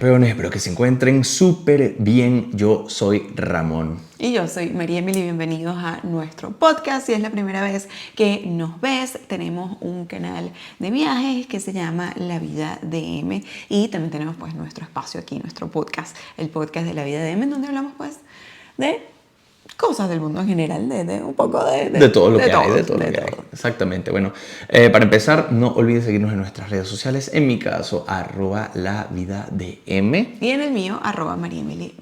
campeones, espero que se encuentren súper bien. Yo soy Ramón. Y yo soy María Emily, bienvenidos a nuestro podcast. Si es la primera vez que nos ves, tenemos un canal de viajes que se llama La Vida DM y también tenemos pues nuestro espacio aquí, nuestro podcast, el podcast de La Vida DM, en donde hablamos pues de cosas del mundo en general, de un poco de todo lo que hay, todo, de todo lo que hay. Exactamente. Bueno, para empezar, no olvides seguirnos en nuestras redes sociales. En mi caso, @lavidadm. Y en el mío, @mariaemily_.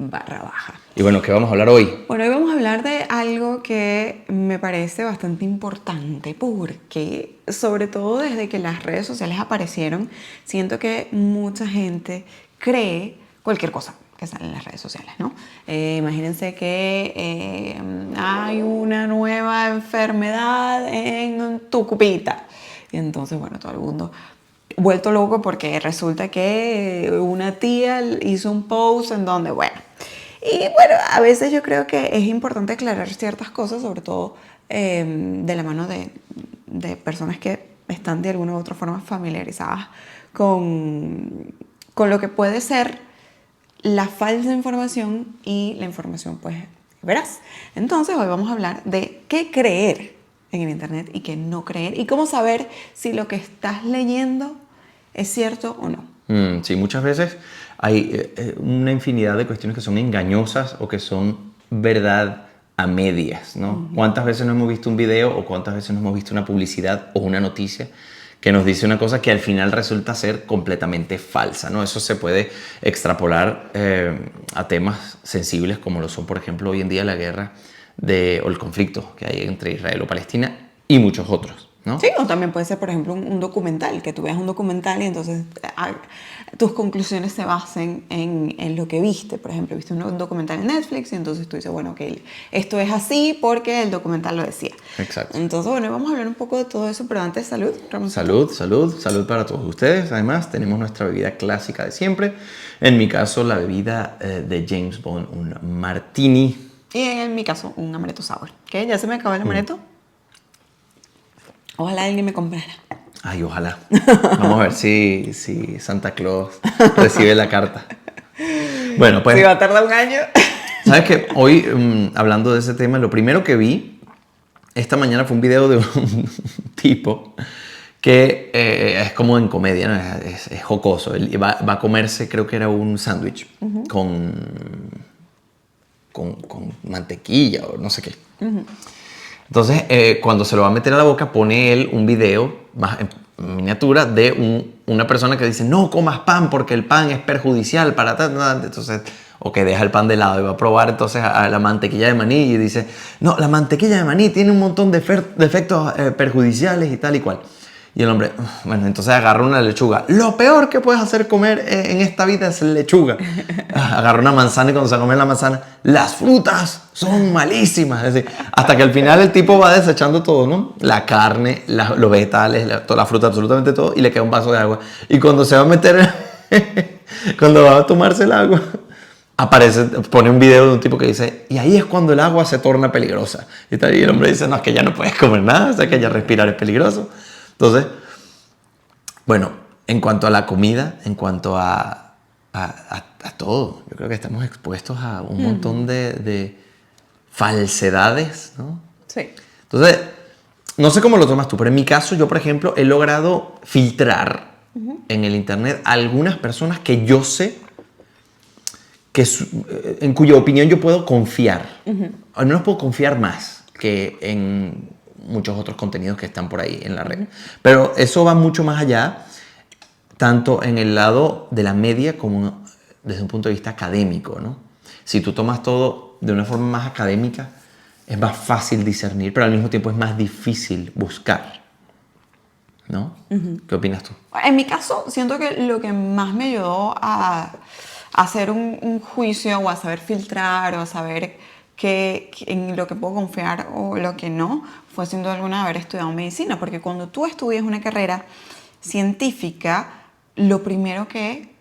Y bueno, ¿qué vamos a hablar hoy? Bueno, hoy vamos a hablar de algo que me parece bastante importante porque, sobre todo desde que las redes sociales aparecieron, siento que mucha gente cree cualquier cosa que sale en las redes sociales, ¿no? Imagínense que hay una nueva enfermedad en tu cupita. Y entonces, bueno, todo el mundo vuelto loco porque resulta que una tía hizo un post en donde, bueno... Y bueno, a veces yo creo que es importante aclarar ciertas cosas, sobre todo de la mano de personas que están de alguna u otra forma familiarizadas con lo que puede ser la falsa información y la información pues veraz. Entonces hoy vamos a hablar de qué creer en el internet y qué no creer y cómo saber si lo que estás leyendo es cierto o no. Sí, muchas veces hay una infinidad de cuestiones que son engañosas o que son verdad a medias, ¿no? ¿Cuántas veces no hemos visto un video o cuántas veces no hemos visto una publicidad o una noticia que nos dice una cosa que al final resulta ser completamente falsa, ¿no? Eso se puede extrapolar a temas sensibles como lo son, por ejemplo, hoy en día la guerra o el conflicto que hay entre Israel o Palestina y muchos otros, ¿no? Sí, o también puede ser, por ejemplo, un documental, que tú veas un documental y entonces tus conclusiones se basen en lo que viste. Por ejemplo, viste un documental en Netflix y entonces tú dices, bueno, ok, esto es así porque el documental lo decía. Exacto. Entonces, bueno, vamos a hablar un poco de todo eso, pero antes, salud, Ramón. Salud para todos ustedes. Además, tenemos nuestra bebida clásica de siempre. En mi caso, la bebida de James Bond, un martini. Y en mi caso, un amaretto sour. ¿Qué? ¿Ya se me acabó el amaretto? Ojalá alguien me comprara. Ay, ojalá. Vamos a ver si Santa Claus recibe la carta. Bueno, pues... Si va a tardar un año. ¿Sabes qué? Hoy, hablando de ese tema, lo primero que vi esta mañana fue un video de un tipo que es como en comedia, ¿no? Es jocoso. Él va a comerse, creo que era un sándwich con mantequilla o no sé qué. Entonces, cuando se lo va a meter a la boca, pone él un video más en miniatura de una persona que dice no comas pan porque el pan es perjudicial para tal. Entonces, o que deja el pan de lado y va a probar entonces a la mantequilla de maní y dice no, la mantequilla de maní tiene un montón de efectos perjudiciales y tal y cual. Y el hombre, bueno, entonces agarra una lechuga. Lo peor que puedes hacer comer en esta vida es lechuga. Agarra una manzana y cuando se come la manzana, las frutas son malísimas. Es decir, hasta que al final el tipo va desechando todo, ¿no? La carne, los vegetales, toda la fruta, absolutamente todo, y le queda un vaso de agua. Y cuando se va a meter, cuando va a tomarse el agua, pone un video de un tipo que dice, y ahí es cuando el agua se torna peligrosa. Y el hombre dice, no, es que ya no puedes comer nada, o sea que ya respirar es peligroso. Entonces, bueno, en cuanto a la comida, en cuanto a todo, yo creo que estamos expuestos a un montón de falsedades, ¿no? Sí. Entonces, no sé cómo lo tomas tú, pero en mi caso, yo, por ejemplo, he logrado filtrar en el internet a algunas personas que yo sé en cuya opinión yo puedo confiar. Al menos puedo confiar más que en muchos otros contenidos que están por ahí en la red. Pero eso va mucho más allá, tanto en el lado de la media como desde un punto de vista académico, ¿no? Si tú tomas todo de una forma más académica, es más fácil discernir, pero al mismo tiempo es más difícil buscar, ¿no? ¿Qué opinas tú? En mi caso, siento que lo que más me ayudó a hacer un juicio o a saber filtrar o a saber en lo que puedo confiar o lo que no, fue sin duda alguna haber estudiado medicina, porque cuando tú estudias una carrera científica, lo primero que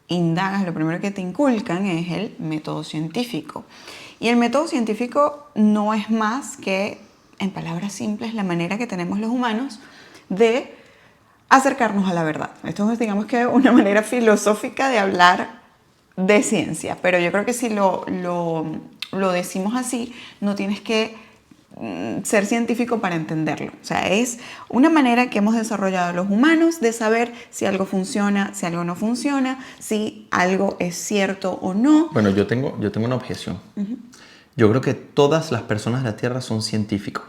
indagas, lo primero que te inculcan es el método científico. Y el método científico no es más que, en palabras simples, la manera que tenemos los humanos de acercarnos a la verdad. Esto es, digamos que, una manera filosófica de hablar de ciencia, pero yo creo que si lo decimos así, no tienes que ser científico para entenderlo. O sea, es una manera que hemos desarrollado los humanos de saber si algo funciona, si algo no funciona, si algo es cierto o no. Bueno, yo tengo una objeción. Yo creo que todas las personas de la Tierra son científicos,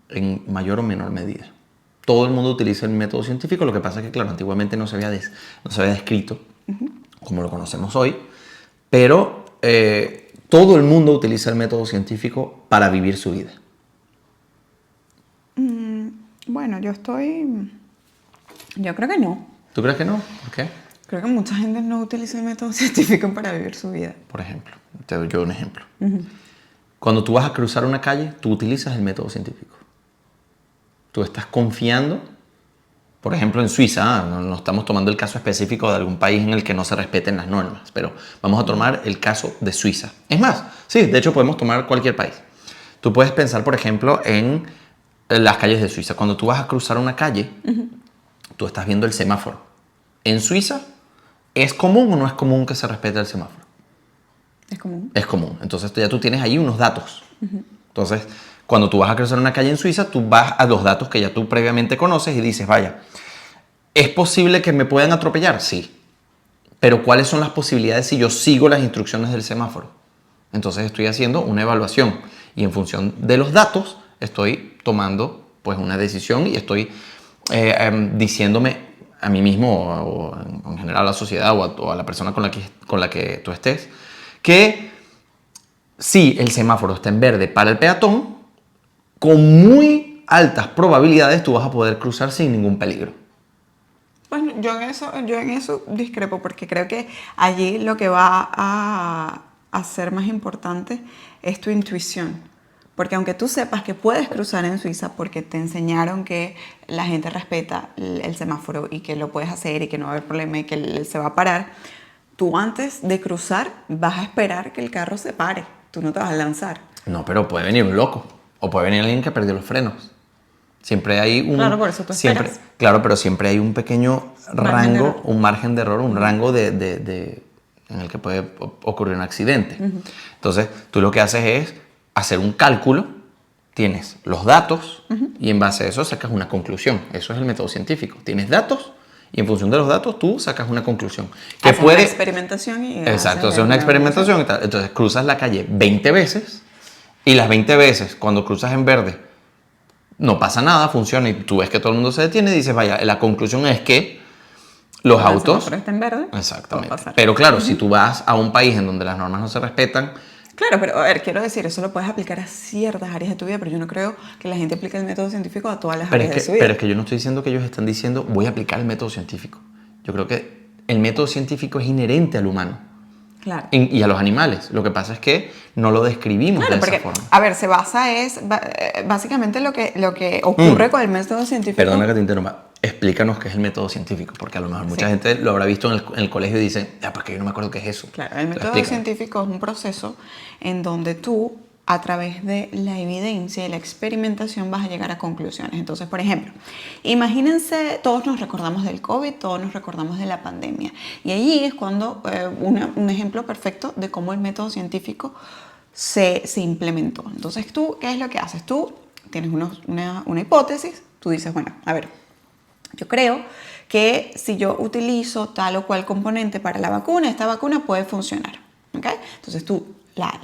en mayor o menor medida. Todo el mundo utiliza el método científico, lo que pasa es que, claro, antiguamente no se había descrito como lo conocemos hoy, pero todo el mundo utiliza el método científico para vivir su vida. Bueno, yo creo que no. ¿Tú crees que no? ¿Por qué? Creo que mucha gente no utiliza el método científico para vivir su vida. Por ejemplo, te doy yo un ejemplo. Cuando tú vas a cruzar una calle, tú utilizas el método científico. Tú estás confiando, por ejemplo, en Suiza, no estamos tomando el caso específico de algún país en el que no se respeten las normas, pero vamos a tomar el caso de Suiza. Es más, sí, de hecho podemos tomar cualquier país. Tú puedes pensar, por ejemplo, en las calles de Suiza. Cuando tú vas a cruzar una calle, tú estás viendo el semáforo. En Suiza, ¿es común o no es común que se respete el semáforo? Es común. Es común. Entonces ya tú tienes ahí unos datos. Entonces, cuando tú vas a cruzar una calle en Suiza, tú vas a los datos que ya tú previamente conoces y dices, vaya, ¿es posible que me puedan atropellar? Sí. Pero ¿cuáles son las posibilidades si yo sigo las instrucciones del semáforo? Entonces estoy haciendo una evaluación y en función de los datos estoy tomando pues una decisión y estoy diciéndome a mí mismo o en general a la sociedad o a la persona con la que tú estés que si el semáforo está en verde para el peatón, con muy altas probabilidades tú vas a poder cruzar sin ningún peligro. Bueno, yo en eso discrepo porque creo que allí lo que va a ser más importante es tu intuición. Porque aunque tú sepas que puedes cruzar en Suiza porque te enseñaron que la gente respeta el semáforo y que lo puedes hacer y que no va a haber problema y que él se va a parar, tú antes de cruzar vas a esperar que el carro se pare. Tú no te vas a lanzar. No, pero puede venir un loco o puede venir alguien que perdió los frenos. Siempre hay un... Claro, por eso tú esperas. Claro, pero siempre hay un pequeño rango, un margen de error, un rango en el que puede ocurrir un accidente. Entonces, tú lo que haces es hacer un cálculo, tienes los datos y en base a eso sacas una conclusión. Eso es el método científico. Tienes datos y en función de los datos tú sacas una conclusión. Que haces una experimentación y... Exacto, haces una experimentación y tal. Entonces, cruzas la calle 20 veces y las 20 veces cuando cruzas en verde no pasa nada, funciona y tú ves que todo el mundo se detiene y dices, vaya, la conclusión es que los autos... Pero está en verde. Exactamente. Pero claro, si tú vas a un país en donde las normas no se respetan... Claro, pero a ver, quiero decir, eso lo puedes aplicar a ciertas áreas de tu vida, pero yo no creo que la gente aplique el método científico a todas las áreas de su vida. Pero es que yo no estoy diciendo que ellos están diciendo, voy a aplicar el método científico. Yo creo que el método científico es inherente al humano. Claro. Y a los animales. Lo que pasa es que no lo describimos de esa forma. A ver, se basa básicamente lo que ocurre con el método científico. Perdona que te interrumpa. Explícanos qué es el método científico, porque a lo mejor mucha gente lo habrá visto en el colegio y dice, porque yo no me acuerdo qué es eso. Claro, el método científico es un proceso en donde tú, a través de la evidencia y la experimentación, vas a llegar a conclusiones. Entonces, por ejemplo, imagínense, todos nos recordamos del COVID, todos nos recordamos de la pandemia. Y allí es cuando un ejemplo perfecto de cómo el método científico se implementó. Entonces, tú, ¿qué es lo que haces? Tú tienes una hipótesis, tú dices, bueno, a ver, yo creo que si yo utilizo tal o cual componente para la vacuna, esta vacuna puede funcionar. ¿Okay? Entonces tú la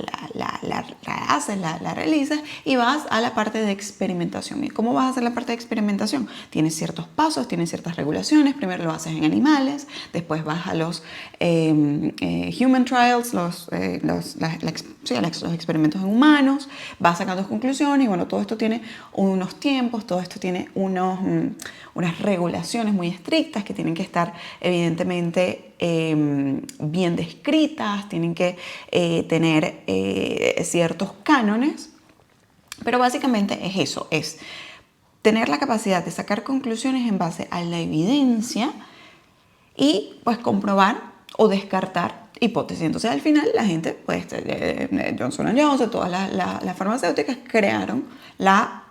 haces, la realizas y vas a la parte de experimentación. ¿Y cómo vas a hacer la parte de experimentación? Tienes ciertos pasos, tienes ciertas regulaciones. Primero lo haces en animales, después vas a los human trials, los experimentos en humanos, vas sacando conclusiones y bueno, todo esto tiene unos tiempos, todo esto tiene unas regulaciones muy estrictas que tienen que estar evidentemente bien descritas, tienen que tener ciertos cánones, pero básicamente es eso, es tener la capacidad de sacar conclusiones en base a la evidencia y pues comprobar o descartar hipótesis. Entonces al final la gente, pues Johnson & Johnson, todas las farmacéuticas crearon la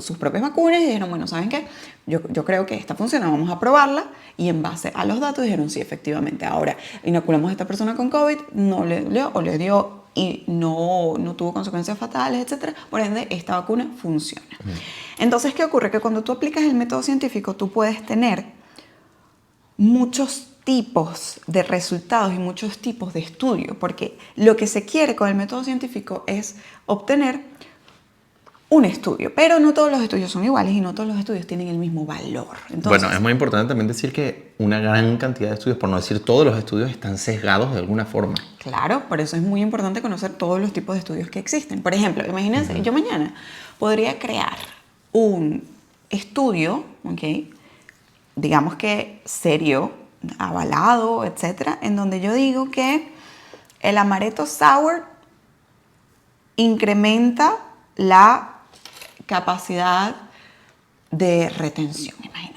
sus propias vacunas y dijeron, bueno, ¿saben qué? Yo creo que esta funciona, vamos a probarla, y en base a los datos dijeron, sí, efectivamente, ahora inoculamos a esta persona con COVID, no le dio o le dio y no tuvo consecuencias fatales, etc. Por ende, esta vacuna funciona. Entonces, ¿qué ocurre? Que cuando tú aplicas el método científico, tú puedes tener muchos tipos de resultados y muchos tipos de estudios, porque lo que se quiere con el método científico es obtener un estudio, pero no todos los estudios son iguales y no todos los estudios tienen el mismo valor. Entonces, bueno, es muy importante también decir que una gran cantidad de estudios, por no decir todos los estudios, están sesgados de alguna forma. claro, por eso es muy importante conocer todos los tipos de estudios que existen. Por ejemplo, imagínense, yo mañana podría crear un estudio, ¿ok? Digamos que serio, avalado, etcétera, en donde yo digo que el amaretto sour incrementa la capacidad de retención, imagínense.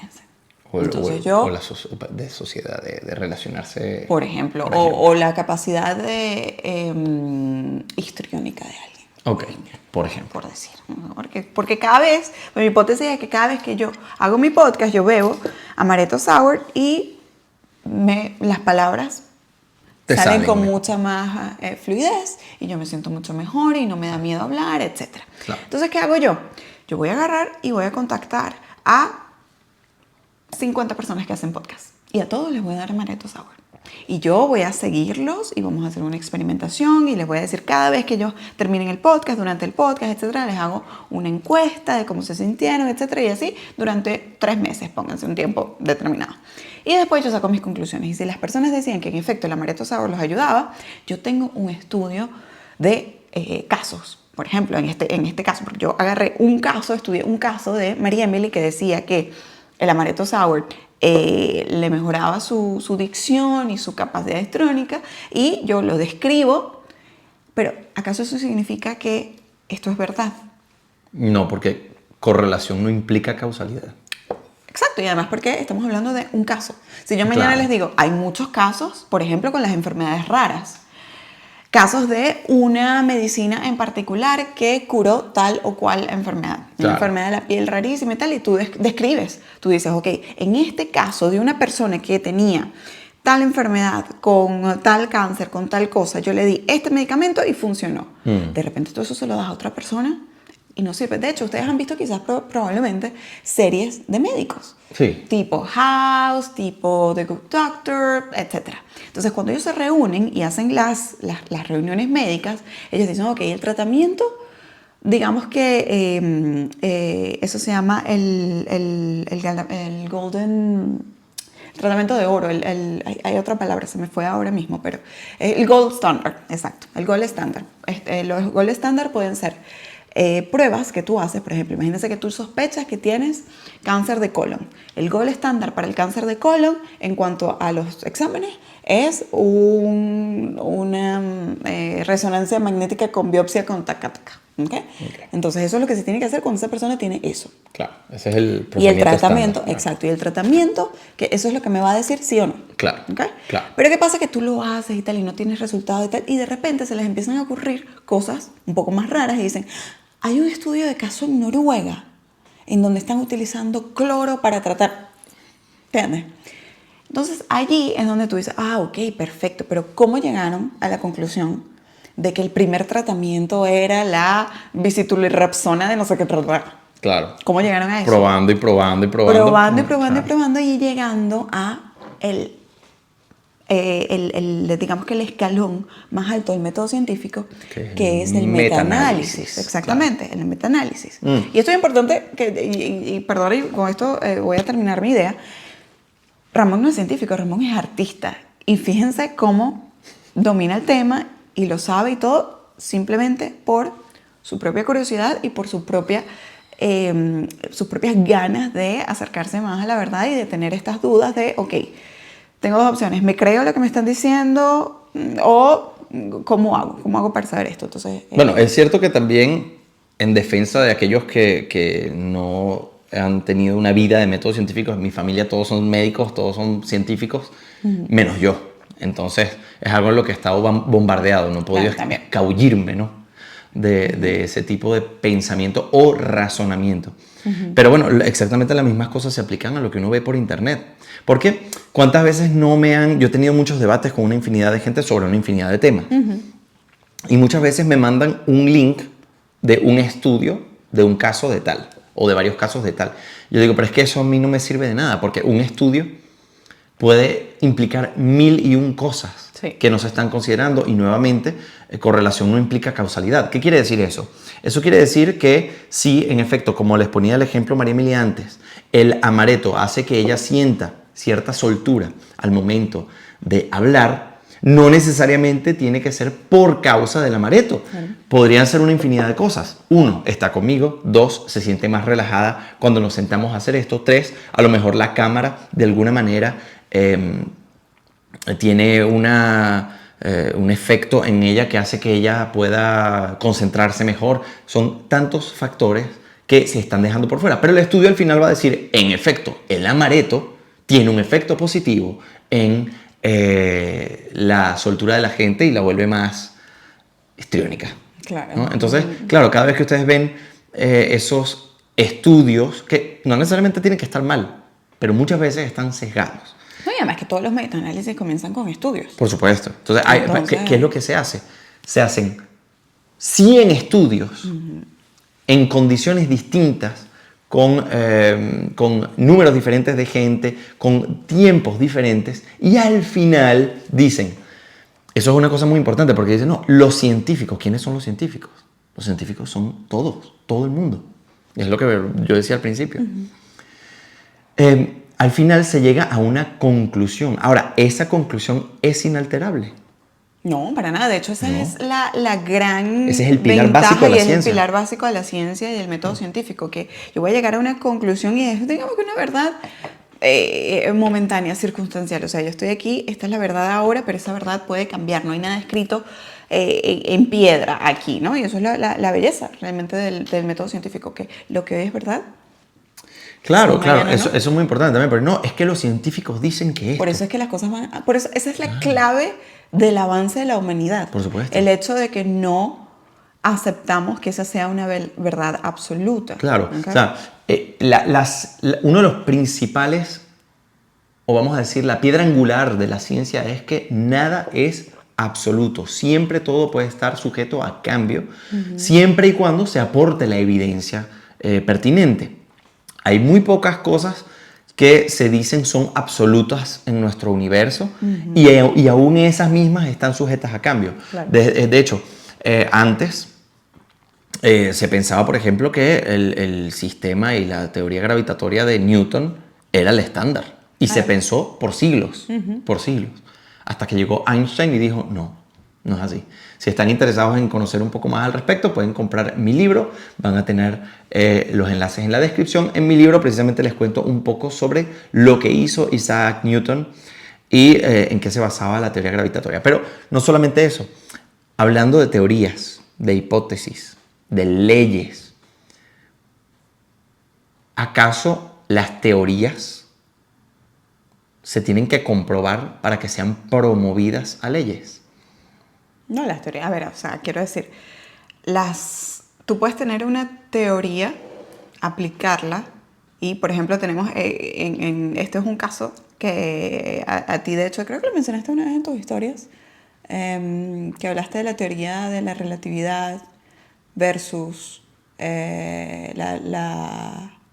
Entonces o la de sociedad, de relacionarse. por ejemplo, o la capacidad histriónica de alguien. Ok, por ejemplo. Por decir. Porque cada vez, mi hipótesis es que cada vez que yo hago mi podcast, yo bebo amaretto sour y las palabras salen con mucha más fluidez y yo me siento mucho mejor y no me da miedo hablar, etc. Claro. Entonces, ¿qué hago yo? Yo voy a agarrar y voy a contactar a 50 personas que hacen podcast y a todos les voy a dar amaretto sour. Y yo voy a seguirlos y vamos a hacer una experimentación y les voy a decir cada vez que ellos terminen el podcast, durante el podcast, etcétera, les hago una encuesta de cómo se sintieron, etcétera, y así durante 3 meses, pónganse un tiempo determinado. Y después yo saco mis conclusiones. Y si las personas decían que en efecto el amaretto sour los ayudaba, yo tengo un estudio de casos. Por ejemplo, en este caso, porque yo agarré un caso, estudié un caso de María Emily que decía que el amaretto sour le mejoraba su dicción y su capacidad histriónica, y yo lo describo, pero ¿acaso eso significa que esto es verdad? No, porque correlación no implica causalidad. Exacto, y además porque estamos hablando de un caso. Si yo mañana les digo, hay muchos casos, por ejemplo, con las enfermedades raras, casos de una medicina en particular que curó tal o cual enfermedad. Una enfermedad de la piel rarísima y tal, y tú describes. Tú dices, ok, en este caso de una persona que tenía tal enfermedad, con tal cáncer, con tal cosa, yo le di este medicamento y funcionó. De repente todo eso se lo das a otra persona y no sirve. De hecho, ustedes han visto quizás probablemente series de médicos. Sí. Tipo House, tipo The Good Doctor, etc. Entonces, cuando ellos se reúnen y hacen las reuniones médicas, ellos dicen, ok, el tratamiento, digamos que eso se llama el golden... tratamiento de oro, hay otra palabra, se me fue ahora mismo, pero el gold standard, exacto, el gold standard. Los gold standard pueden ser pruebas que tú haces, por ejemplo, imagínense que tú sospechas que tienes cáncer de colon. El gold standard para el cáncer de colon en cuanto a los exámenes es una resonancia magnética con biopsia con taca-taca. ¿Okay? Entonces eso es lo que se tiene que hacer cuando esa persona tiene eso. Claro, ese es el procedimiento. Y el tratamiento, estándar, exacto, y el tratamiento, que eso es lo que me va a decir sí o no. Claro, ¿Okay? claro. Pero ¿qué pasa? Que tú lo haces y tal y no tienes resultado y tal, y de repente se les empiezan a ocurrir cosas un poco más raras y dicen, hay un estudio de caso en Noruega en donde están utilizando cloro para tratar, ¿entiendes? Entonces allí es donde tú dices, ok, perfecto, pero ¿cómo llegaron a la conclusión de que el primer tratamiento era la visitulirrapsona de no sé qué tratar? Claro. ¿Cómo llegaron a eso? Probando y probando y probando. Probando y probando y probando y llegando a digamos que el escalón más alto del método científico, que es el metaanálisis. Exactamente, claro. El metaanálisis. Y esto es importante, y perdón, y con esto voy a terminar mi idea. Ramón no es científico, Ramón es artista. Y fíjense cómo domina el tema y lo sabe y todo simplemente por su propia curiosidad y por sus propias ganas de acercarse más a la verdad y de tener estas dudas de, ok, tengo 2 opciones, me creo lo que me están diciendo o ¿cómo hago para saber esto? Entonces, bueno, es cierto que también en defensa de aquellos que no han tenido una vida de métodos científicos, en mi familia todos son médicos, todos son científicos, menos yo. Entonces es algo en lo que he estado bombardeado, no he podido escabullirme, ¿no? de ese tipo de pensamiento o razonamiento. Pero bueno, exactamente las mismas cosas se aplican a lo que uno ve por internet. Porque ¿cuántas veces yo he tenido muchos debates con una infinidad de gente sobre una infinidad de temas? Y muchas veces me mandan un link de un estudio de un caso de tal, o de varios casos de tal. Yo digo, pero es que eso a mí no me sirve de nada, porque un estudio puede implicar 1001 cosas que no se están considerando, y nuevamente, correlación no implica causalidad. ¿Qué quiere decir eso? Eso quiere decir que si, en efecto, como les ponía el ejemplo María Emilia antes, el amaretto hace que ella sienta cierta soltura al momento de hablar, no necesariamente tiene que ser por causa del amaretto. Podrían ser una infinidad de cosas. 1, está conmigo. 2, se siente más relajada cuando nos sentamos a hacer esto. 3, a lo mejor la cámara de alguna manera tiene un efecto en ella que hace que ella pueda concentrarse mejor. Son tantos factores que se están dejando por fuera. Pero el estudio al final va a decir, en efecto, el amaretto tiene un efecto positivo en la soltura de la gente y la vuelve más histriónica. Claro. ¿No? Entonces, claro, cada vez que ustedes ven esos estudios, que no necesariamente tienen que estar mal, pero muchas veces están sesgados. No, y además que todos los metaanálisis comienzan con estudios. Por supuesto. Entonces, ¿qué es lo que se hace? Se hacen 100 estudios en condiciones distintas, con números diferentes de gente, con tiempos diferentes, y al final dicen, eso es una cosa muy importante, porque dicen, no, los científicos, ¿quiénes son los científicos? Los científicos son todos, todo el mundo. Es lo que yo decía al principio. Al final se llega a una conclusión. Ahora, esa conclusión es inalterable. No, para nada. De hecho, esa es la gran Ese es el pilar básico de la ciencia. Es el pilar básico de la ciencia y del método científico, que yo voy a llegar a una conclusión y es, digamos, que una verdad momentánea, circunstancial. O sea, yo estoy aquí, esta es la verdad ahora, pero esa verdad puede cambiar. No hay nada escrito en piedra aquí, ¿no? Y eso es la belleza realmente del método científico, que lo que hoy es verdad. Claro, claro, eso es muy importante también, pero no, es que los científicos dicen que esto. Por eso es que las cosas van... Por eso, esa es la clave del avance de la humanidad. Por supuesto. El hecho de que no aceptamos que esa sea una verdad absoluta. Claro, ¿Okay? o sea, uno de los principales, o vamos a decir, la piedra angular de la ciencia es que nada es absoluto. Siempre todo puede estar sujeto a cambio, siempre y cuando se aporte la evidencia pertinente. Hay muy pocas cosas que se dicen son absolutas en nuestro universo, y aún esas mismas están sujetas a cambio. Claro. De hecho, antes se pensaba, por ejemplo, que el sistema y la teoría gravitatoria de Newton era el estándar. Y se pensó por siglos, hasta que llegó Einstein y dijo, no es así. Si están interesados en conocer un poco más al respecto, pueden comprar mi libro. Van a tener los enlaces en la descripción. En mi libro precisamente les cuento un poco sobre lo que hizo Isaac Newton y en qué se basaba la teoría gravitatoria. Pero no solamente eso. Hablando de teorías, de hipótesis, de leyes, ¿acaso las teorías se tienen que comprobar para que sean promovidas a leyes? No, las teorías, a ver, o sea, quiero decir, tú puedes tener una teoría, aplicarla, y por ejemplo tenemos, este es un caso que a ti de hecho, creo que lo mencionaste una vez en tus historias, que hablaste de la teoría de la relatividad versus la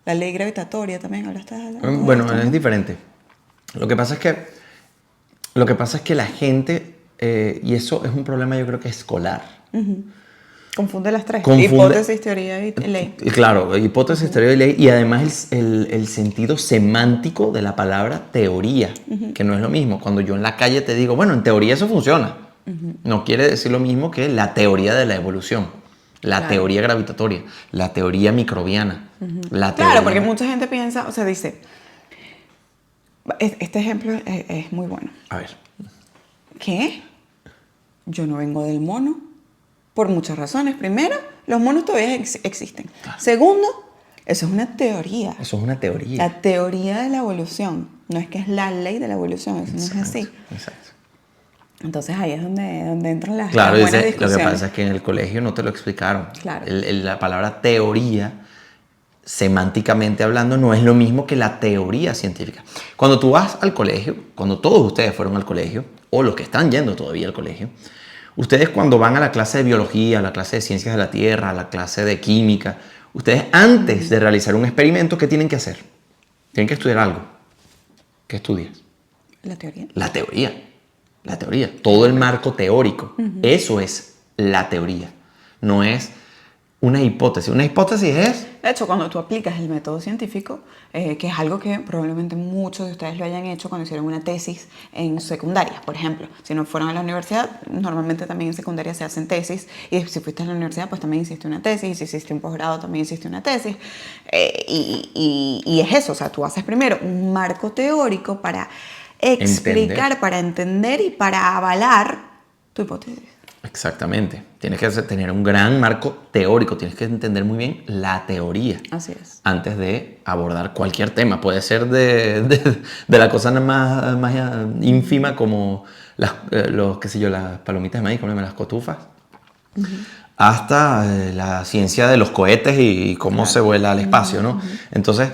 ley gravitatoria, también hablaste de esto, Bueno, ¿no? es diferente. Lo que pasa es que la gente, y eso es un problema yo creo que escolar. Confunde las tres, hipótesis, teoría y ley. Claro, hipótesis, teoría y ley, y además el sentido semántico de la palabra teoría, que no es lo mismo. Cuando yo en la calle te digo, bueno, en teoría eso funciona, no quiere decir lo mismo que la teoría de la evolución, la teoría gravitatoria, la teoría microbiana. Claro, porque mucha gente piensa, o sea, dice, este ejemplo es muy bueno. A ver. ¿Qué? Yo no vengo del mono. Por muchas razones. Primero, los monos todavía existen. Claro. Segundo, eso es una teoría. Eso es una teoría. La teoría de la evolución. No es que es la ley de la evolución. Eso no es así. Exacto. Entonces ahí es donde entran las Claro, buenas lo que discusiones. pasa es que en el colegio no te lo explicaron. Claro. La palabra teoría, semánticamente hablando, no es lo mismo que la teoría científica. Cuando tú vas al colegio, cuando todos ustedes fueron al colegio, o los que están yendo todavía al colegio, ustedes cuando van a la clase de biología, a la clase de ciencias de la tierra, a la clase de química, ustedes antes de realizar un experimento, ¿qué tienen que hacer? Tienen que estudiar algo. ¿Qué estudias? La teoría. La teoría. La teoría. Todo el marco teórico. Eso es la teoría. No es una hipótesis. Una hipótesis es... De hecho, cuando tú aplicas el método científico, que es algo que probablemente muchos de ustedes lo hayan hecho cuando hicieron una tesis en secundaria, por ejemplo. Si no fueron a la universidad, normalmente también en secundaria se hacen tesis. Y si fuiste a la universidad, pues también hiciste una tesis. Y si hiciste un posgrado, también hiciste una tesis. Y es eso, o sea, tú haces primero un marco teórico para explicar, para entender y para avalar tu hipótesis. Exactamente. Tienes que tener un gran marco teórico. Tienes que entender muy bien la teoría. Así es. Antes de abordar cualquier tema. Puede ser de la cosa más ínfima como las palomitas de maíz, como las cotufas, hasta la ciencia de los cohetes y cómo se vuela al espacio, ¿no? Entonces,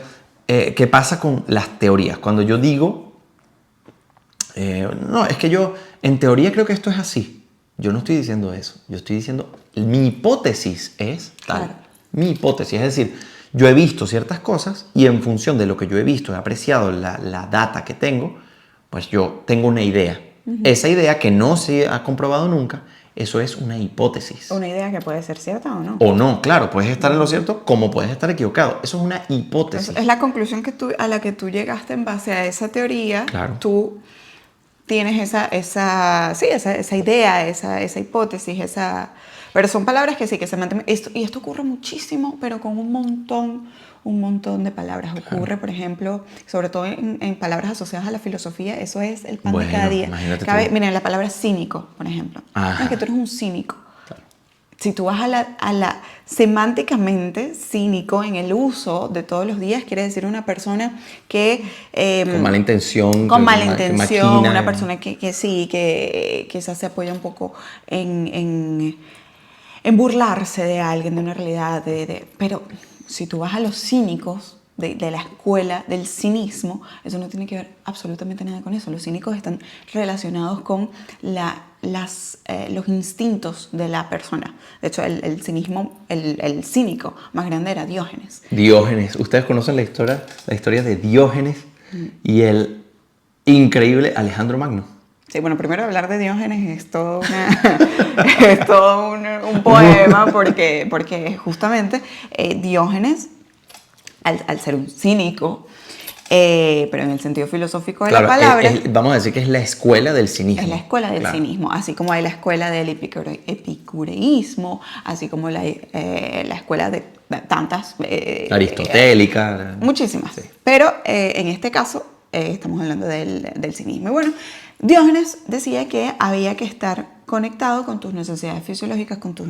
¿qué pasa con las teorías? Cuando yo digo, no, es que yo en teoría creo que esto es así. Yo no estoy diciendo eso. Yo estoy diciendo, mi hipótesis es tal. Claro. Mi hipótesis, es decir, yo he visto ciertas cosas y en función de lo que yo he visto, he apreciado la data que tengo, pues yo tengo una idea. Esa idea que no se ha comprobado nunca, eso es una hipótesis. Una idea que puede ser cierta o no. O no, claro, puedes estar en lo cierto como puedes estar equivocado. Eso es una hipótesis. Es la conclusión a la que tú llegaste en base a esa teoría. Claro. Tú tienes esa idea, esa hipótesis, pero son palabras que sí, que se mantienen. Y esto ocurre muchísimo, pero con un montón de palabras. Ocurre, por ejemplo, sobre todo en palabras asociadas a la filosofía, eso es el pan de cada día. Miren, la palabra cínico, por ejemplo. No, es que tú eres un cínico. Claro. Si tú vas a la semánticamente, cínico en el uso de todos los días quiere decir una persona que... con mala intención. Con mala intención, una persona que quizás se apoya un poco en burlarse de alguien, de una realidad. Pero si tú vas a los cínicos de la escuela del cinismo, eso no tiene que ver absolutamente nada con eso. Los cínicos están relacionados con los instintos de la persona. De hecho, el cinismo, el cínico más grande era Diógenes. Diógenes. Ustedes conocen la historia de Diógenes y el increíble Alejandro Magno. Sí, bueno, primero hablar de Diógenes es todo, es todo un poema porque justamente Diógenes, al ser un cínico, pero en el sentido filosófico de la palabra... vamos a decir que es la escuela del cinismo. Es la escuela del cinismo, así como hay la escuela del epicureísmo, así como la escuela de tantas... aristotélica. Muchísimas. Sí. Pero en este caso estamos hablando del cinismo. Y bueno, Diógenes decía que había que estar conectado con tus necesidades fisiológicas, con tus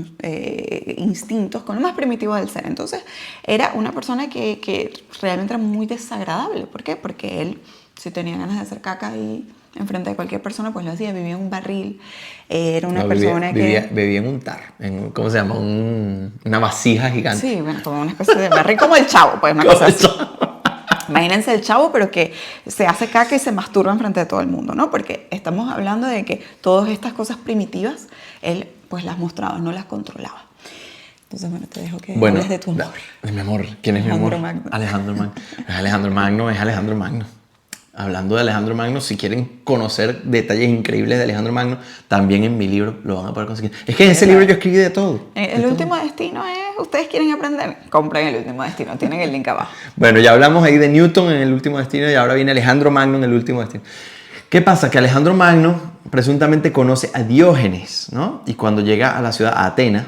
instintos, con lo más primitivo del ser. Entonces, era una persona que realmente era muy desagradable. ¿Por qué? Porque él, si tenía ganas de hacer caca y enfrente de cualquier persona, pues lo hacía. Vivía en un barril. Era una persona que... Vivía en un tar. ¿Cómo se llama? Una vasija gigante. Sí, bueno, como una especie de barril, como el Chavo, pues una cosa así. Imagínense el Chavo, pero que se hace caca y se masturba enfrente de todo el mundo, ¿no? Porque estamos hablando de que todas estas cosas primitivas, él pues las mostraba, no las controlaba. Entonces, bueno, te dejo que hables de tu amor. De mi amor. ¿Quién es mi amor? Magno. Alejandro Magno. Es Alejandro Magno. Hablando de Alejandro Magno, si quieren conocer detalles increíbles de Alejandro Magno, también en mi libro lo van a poder conseguir. Es que en ese libro yo escribí de todo. El último destino es, ¿ustedes quieren aprender? Compren El último destino, tienen el link abajo. Bueno, ya hablamos ahí de Newton en El último destino y ahora viene Alejandro Magno en El último destino. ¿Qué pasa? Que Alejandro Magno presuntamente conoce a Diógenes, ¿no? Y cuando llega a la ciudad, a Atenas,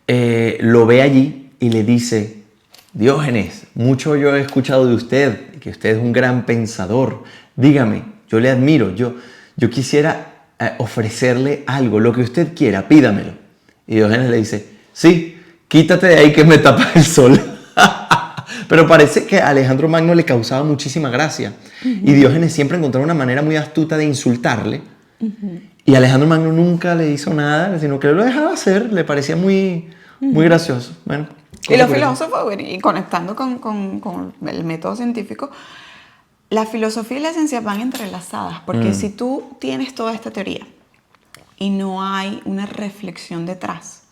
lo ve allí y le dice: Diógenes, mucho yo he escuchado de usted, que usted es un gran pensador. Dígame, yo le admiro, yo quisiera ofrecerle algo, lo que usted quiera, pídamelo. Y Diógenes le dice: sí, quítate de ahí que me tapa el sol. Pero parece que a Alejandro Magno le causaba muchísima gracia. Y Diógenes siempre encontraba una manera muy astuta de insultarle Y Alejandro Magno nunca le hizo nada, sino que lo dejaba hacer, le parecía muy gracioso. Bueno, y los filósofos, bueno, y conectando con el método científico, la filosofía y la ciencia van entrelazadas, porque si tú tienes toda esta teoría y no hay una reflexión detrás,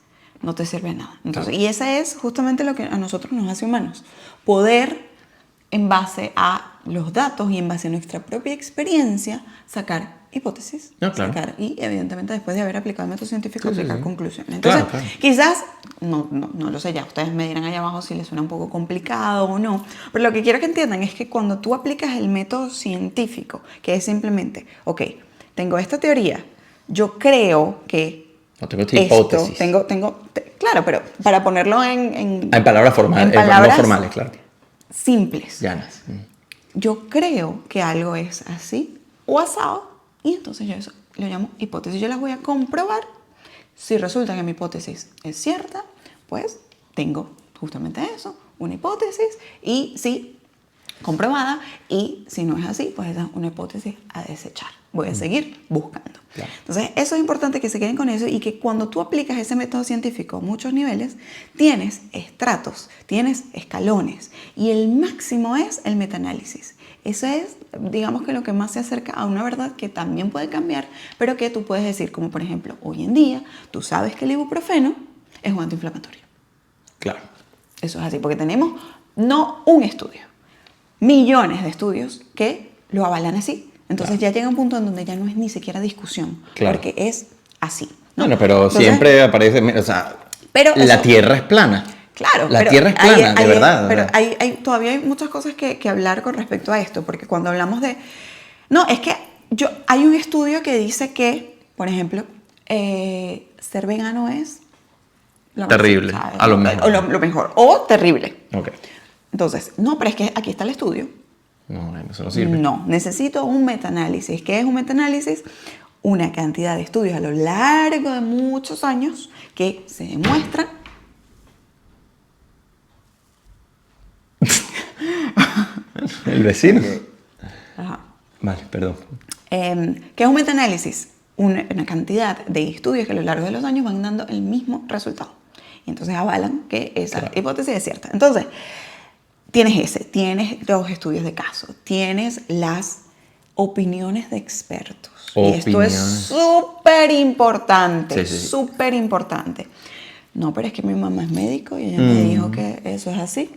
no te sirve de nada. Entonces, y ese es justamente lo que a nosotros nos hace humanos, poder, en base a los datos y en base a nuestra propia experiencia, sacar hipótesis, sacar, y evidentemente después de haber aplicado el método científico, aplicar conclusiones. Entonces, quizás, no lo sé, ya ustedes me dirán allá abajo si les suena un poco complicado o no, pero lo que quiero que entiendan es que cuando tú aplicas el método científico, que es simplemente, ok, tengo esta teoría, yo creo que no tengo esta hipótesis. Claro, pero para ponerlo en palabras formales, no formales, claro. Simples. Llanas. Yo creo que algo es así o asado, y entonces yo eso lo llamo hipótesis. Yo las voy a comprobar. Si resulta que mi hipótesis es cierta, pues tengo justamente eso, una hipótesis, y sí, comprobada, y si no es así, pues esa es una hipótesis a desechar. Voy a seguir buscando. Claro. Entonces, eso es importante que se queden con eso, y que cuando tú aplicas ese método científico a muchos niveles, tienes estratos, tienes escalones, y el máximo es el metaanálisis. Eso es, digamos, que lo que más se acerca a una verdad que también puede cambiar, pero que tú puedes decir, como por ejemplo, hoy en día, tú sabes que el ibuprofeno es un antiinflamatorio. Claro. Eso es así, porque tenemos no un estudio, millones de estudios que lo avalan así. Entonces ya llega un punto en donde ya no es ni siquiera discusión, porque es así, ¿no? Bueno, pero entonces, siempre aparece, o sea, pero la Tierra es plana. Claro, la Tierra es plana, de verdad. Pero todavía hay muchas cosas que hablar con respecto a esto, porque cuando hablamos de... No, es que hay un estudio que dice que, por ejemplo, ser vegano es... terrible, a lo mejor. O lo mejor, o terrible. Okay. Entonces, no, pero es que aquí está el estudio. No, eso no sirve. No, necesito un metaanálisis. ¿Qué es un metaanálisis? Una cantidad de estudios a lo largo de muchos años que se demuestran el vecino. Ajá. Vale, perdón. ¿Qué es un metaanálisis? Una cantidad de estudios que a lo largo de los años van dando el mismo resultado. Y entonces avalan que esa hipótesis es cierta. Entonces, tienes los estudios de caso, tienes las opiniones de expertos. Y esto es súper importante, súper importante. No, pero es que mi mamá es médico y ella me dijo que eso es así.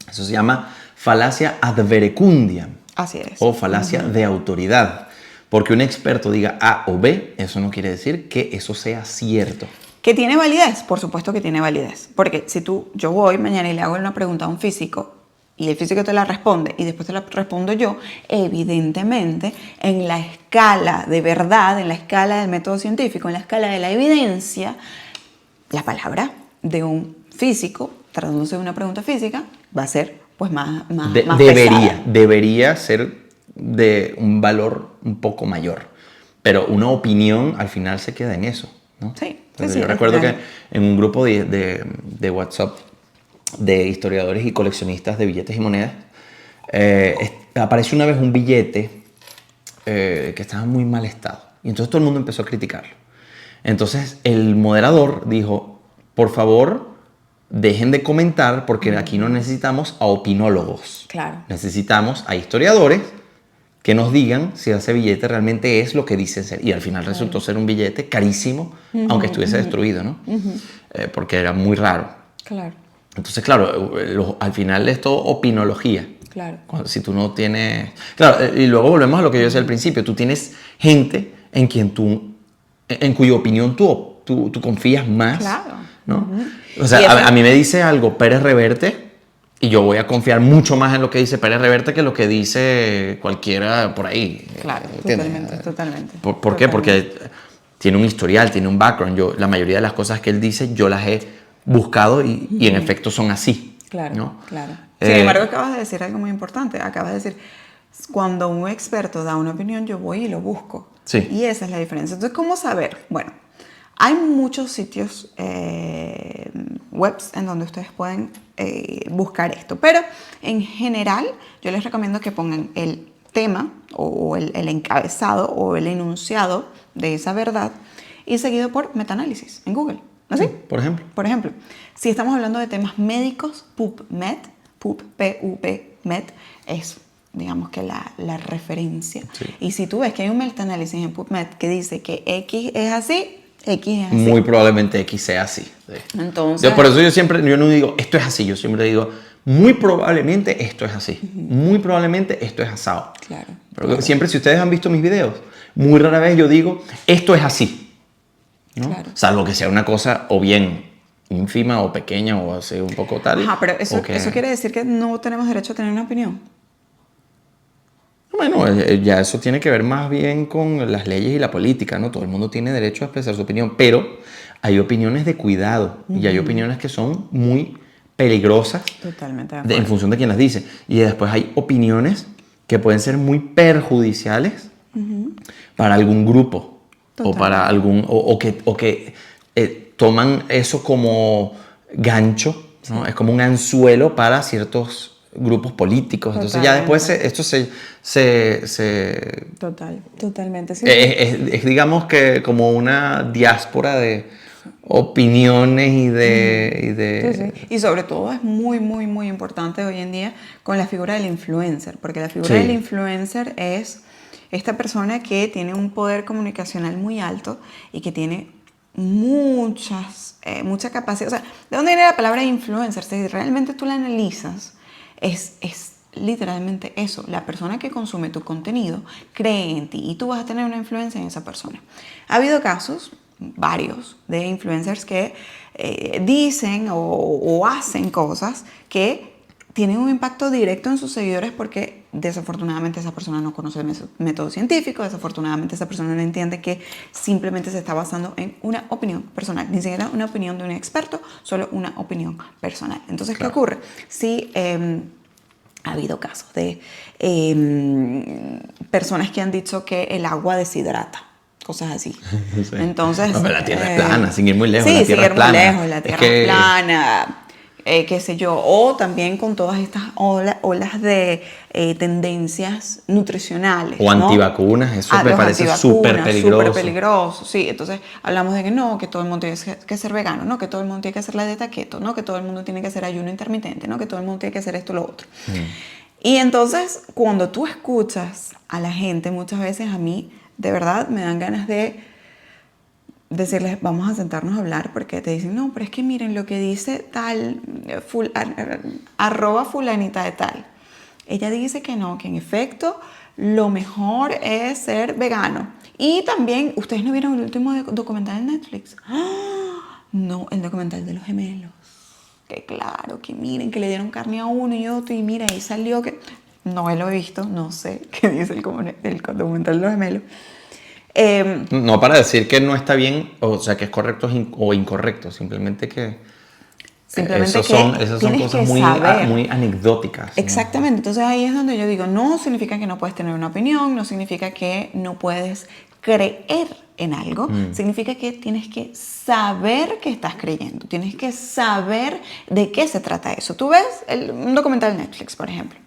Eso se llama falacia ad verecundiam. Así es. O falacia de autoridad. Porque un experto diga A o B, eso no quiere decir que eso sea cierto. ¿Que tiene validez? Por supuesto que tiene validez. Porque si yo voy mañana y le hago una pregunta a un físico y el físico te la responde y después te la respondo yo, evidentemente en la escala de verdad, en la escala del método científico, en la escala de la evidencia, la palabra de un físico tratándose de una pregunta física va a ser pues más pesada. Debería ser de un valor un poco mayor, pero una opinión al final se queda en eso, ¿no? Sí. Yo recuerdo que en un grupo de WhatsApp de historiadores y coleccionistas de billetes y monedas apareció una vez un billete que estaba en muy mal estado y entonces todo el mundo empezó a criticarlo. Entonces el moderador dijo, por favor, dejen de comentar porque aquí no necesitamos a opinólogos. Claro. Necesitamos a historiadores que nos digan si ese billete realmente es lo que dicen ser. Y al final resultó ser un billete carísimo, aunque estuviese destruido, ¿no? Porque era muy raro. Claro. Entonces, claro, al final es todo opinología. Claro. Si tú no tienes... Claro, y luego volvemos a lo que yo decía al principio. Tú tienes gente en cuya opinión tú confías más. Claro. ¿No? O sea, a mí me dice algo Pérez Reverte y yo voy a confiar mucho más en lo que dice Pérez Reverte que lo que dice cualquiera por ahí. Claro, totalmente. ¿Por qué? Porque tiene un historial, tiene un background. La mayoría de las cosas que él dice, yo las he buscado y en efecto son así. Claro, ¿no? claro. Sin embargo, acabas de decir algo muy importante. Acabas de decir, cuando un experto da una opinión, yo voy y lo busco. Sí. Y esa es la diferencia. Entonces, ¿cómo saber? Bueno, hay muchos sitios webs en donde ustedes pueden buscar esto, pero en general yo les recomiendo que pongan el tema o el encabezado o el enunciado de esa verdad y seguido por metaanálisis en Google. ¿No es así? Por ejemplo. Por ejemplo, si estamos hablando de temas médicos, PubMed, P-U-B-Med, es, digamos que la referencia. Sí. Y si tú ves que hay un metaanálisis en PubMed que dice que X es así, X es así. Muy probablemente X sea así. Sí. Entonces, Por eso yo no digo, esto es así, yo siempre digo, muy probablemente esto es así. Muy probablemente esto es asado. Claro. Pero claro. siempre, si ustedes han visto mis videos, muy rara vez yo digo, esto es así. ¿no? Claro. Salvo que sea una cosa o bien ínfima o pequeña o así un poco tal. Ajá, pero eso que... quiere decir que no tenemos derecho a tener una opinión. Bueno, ya eso tiene que ver más bien con las leyes y la política, ¿no? Todo el mundo tiene derecho a expresar su opinión, pero hay opiniones de cuidado y hay opiniones que son muy peligrosas. Totalmente de en acuerdo. función de quién las dice. Y después hay opiniones que pueden ser muy perjudiciales para algún grupo o para algún o que toman eso como gancho, ¿no? Es como un anzuelo para ciertos grupos políticos. Entonces ya después esto Totalmente. Sí, es digamos que como una diáspora de opiniones y de... Sí. Y sobre todo es muy, muy, muy importante hoy en día con la figura del influencer, porque la figura Sí. del influencer es esta persona que tiene un poder comunicacional muy alto y que tiene mucha capacidad. O sea, ¿de dónde viene la palabra influencer? Si realmente tú la analizas, es literalmente eso. La persona que consume tu contenido cree en ti y tú vas a tener una influencia en esa persona. Ha habido casos, varios, de influencers que dicen o hacen cosas que tienen un impacto directo en sus seguidores porque desafortunadamente esa persona no conoce el método científico, desafortunadamente esa persona no entiende que simplemente se está basando en una opinión personal, ni siquiera una opinión de un experto, solo una opinión personal. Entonces, claro. ¿Qué ocurre? Si ha habido casos de personas que han dicho que el agua deshidrata, cosas así. Sí. Entonces, no, pero la Tierra es plana, sin ir muy lejos. Sí, la Tierra sin ir es plana. muy lejos, la Tierra es plana. Qué sé yo, o también con todas estas olas de tendencias nutricionales. O antivacunas, eso me parece súper peligroso. Súper peligroso, sí. Entonces hablamos de que no, que todo el mundo tiene que ser vegano, no, que todo el mundo tiene que hacer la dieta keto, no, que todo el mundo tiene que hacer ayuno intermitente, no, que todo el mundo tiene que hacer esto o lo otro. Y entonces, cuando tú escuchas a la gente, muchas veces a mí, de verdad, me dan ganas de decirles, vamos a sentarnos a hablar, porque te dicen, no, pero es que miren lo que dice tal, arroba fulanita de tal. Ella dice que no, que en efecto lo mejor es ser vegano. Y también, ¿ustedes no vieron el último documental en Netflix? ¡Ah! No, el documental de los gemelos. Que claro, que miren, que le dieron carne a uno y otro, y mira, ahí salió que... No lo he visto, no sé qué dice el documental de los gemelos. No para decir que no está bien, o sea, que es correcto o incorrecto, simplemente que esas son cosas muy anecdóticas. Exactamente, ¿no? Entonces ahí es donde yo digo, no significa que no puedes tener una opinión, no significa que no puedes creer en algo, significa que tienes que saber que estás creyendo, tienes que saber de qué se trata eso. Tú ves un documental de Netflix, por ejemplo,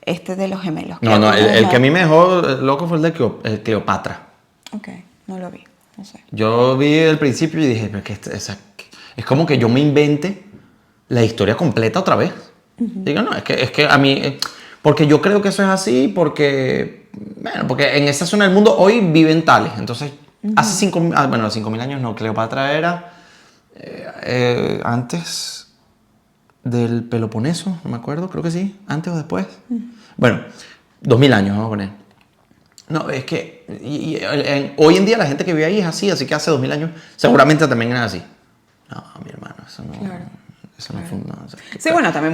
este de los gemelos. No, el que a mí me dejó loco fue el de Cleopatra. Ok, no lo vi, no sé. Yo vi el principio y dije, pero es como que yo me invente la historia completa otra vez. Digo, no, es que a mí, porque yo creo que eso es así, porque en esa zona del mundo hoy viven tales. Entonces, hace 5.000 años no, Cleopatra era antes del Peloponeso, no me acuerdo, creo que sí, antes o después. Bueno, 2.000 años, vamos a poner. No, es que hoy en día la gente que vive ahí es así que hace 2.000 años seguramente también era así. No, mi hermano, eso no... Claro. Eso no fue, no, o sea, sí, bueno, también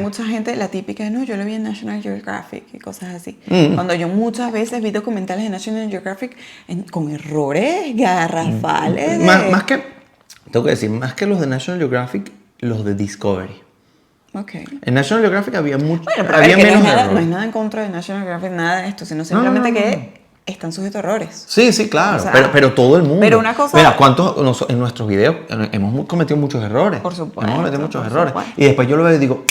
mucha gente, la típica de, no, yo lo vi en National Geographic y cosas así. Cuando yo muchas veces vi documentales de National Geographic con errores garrafales. Más que, tengo que decir, más que los de National Geographic, los de Discovery. Okay. En National Geographic había menos errores. No hay nada en contra de National Geographic, nada de esto, sino simplemente que están sujetos a errores. Sí, claro, o sea, pero todo el mundo. Pero una cosa... Mira, ¿cuántos en nuestros videos hemos cometido muchos errores? Por supuesto. Hemos cometido muchos errores. Y después yo lo veo y digo,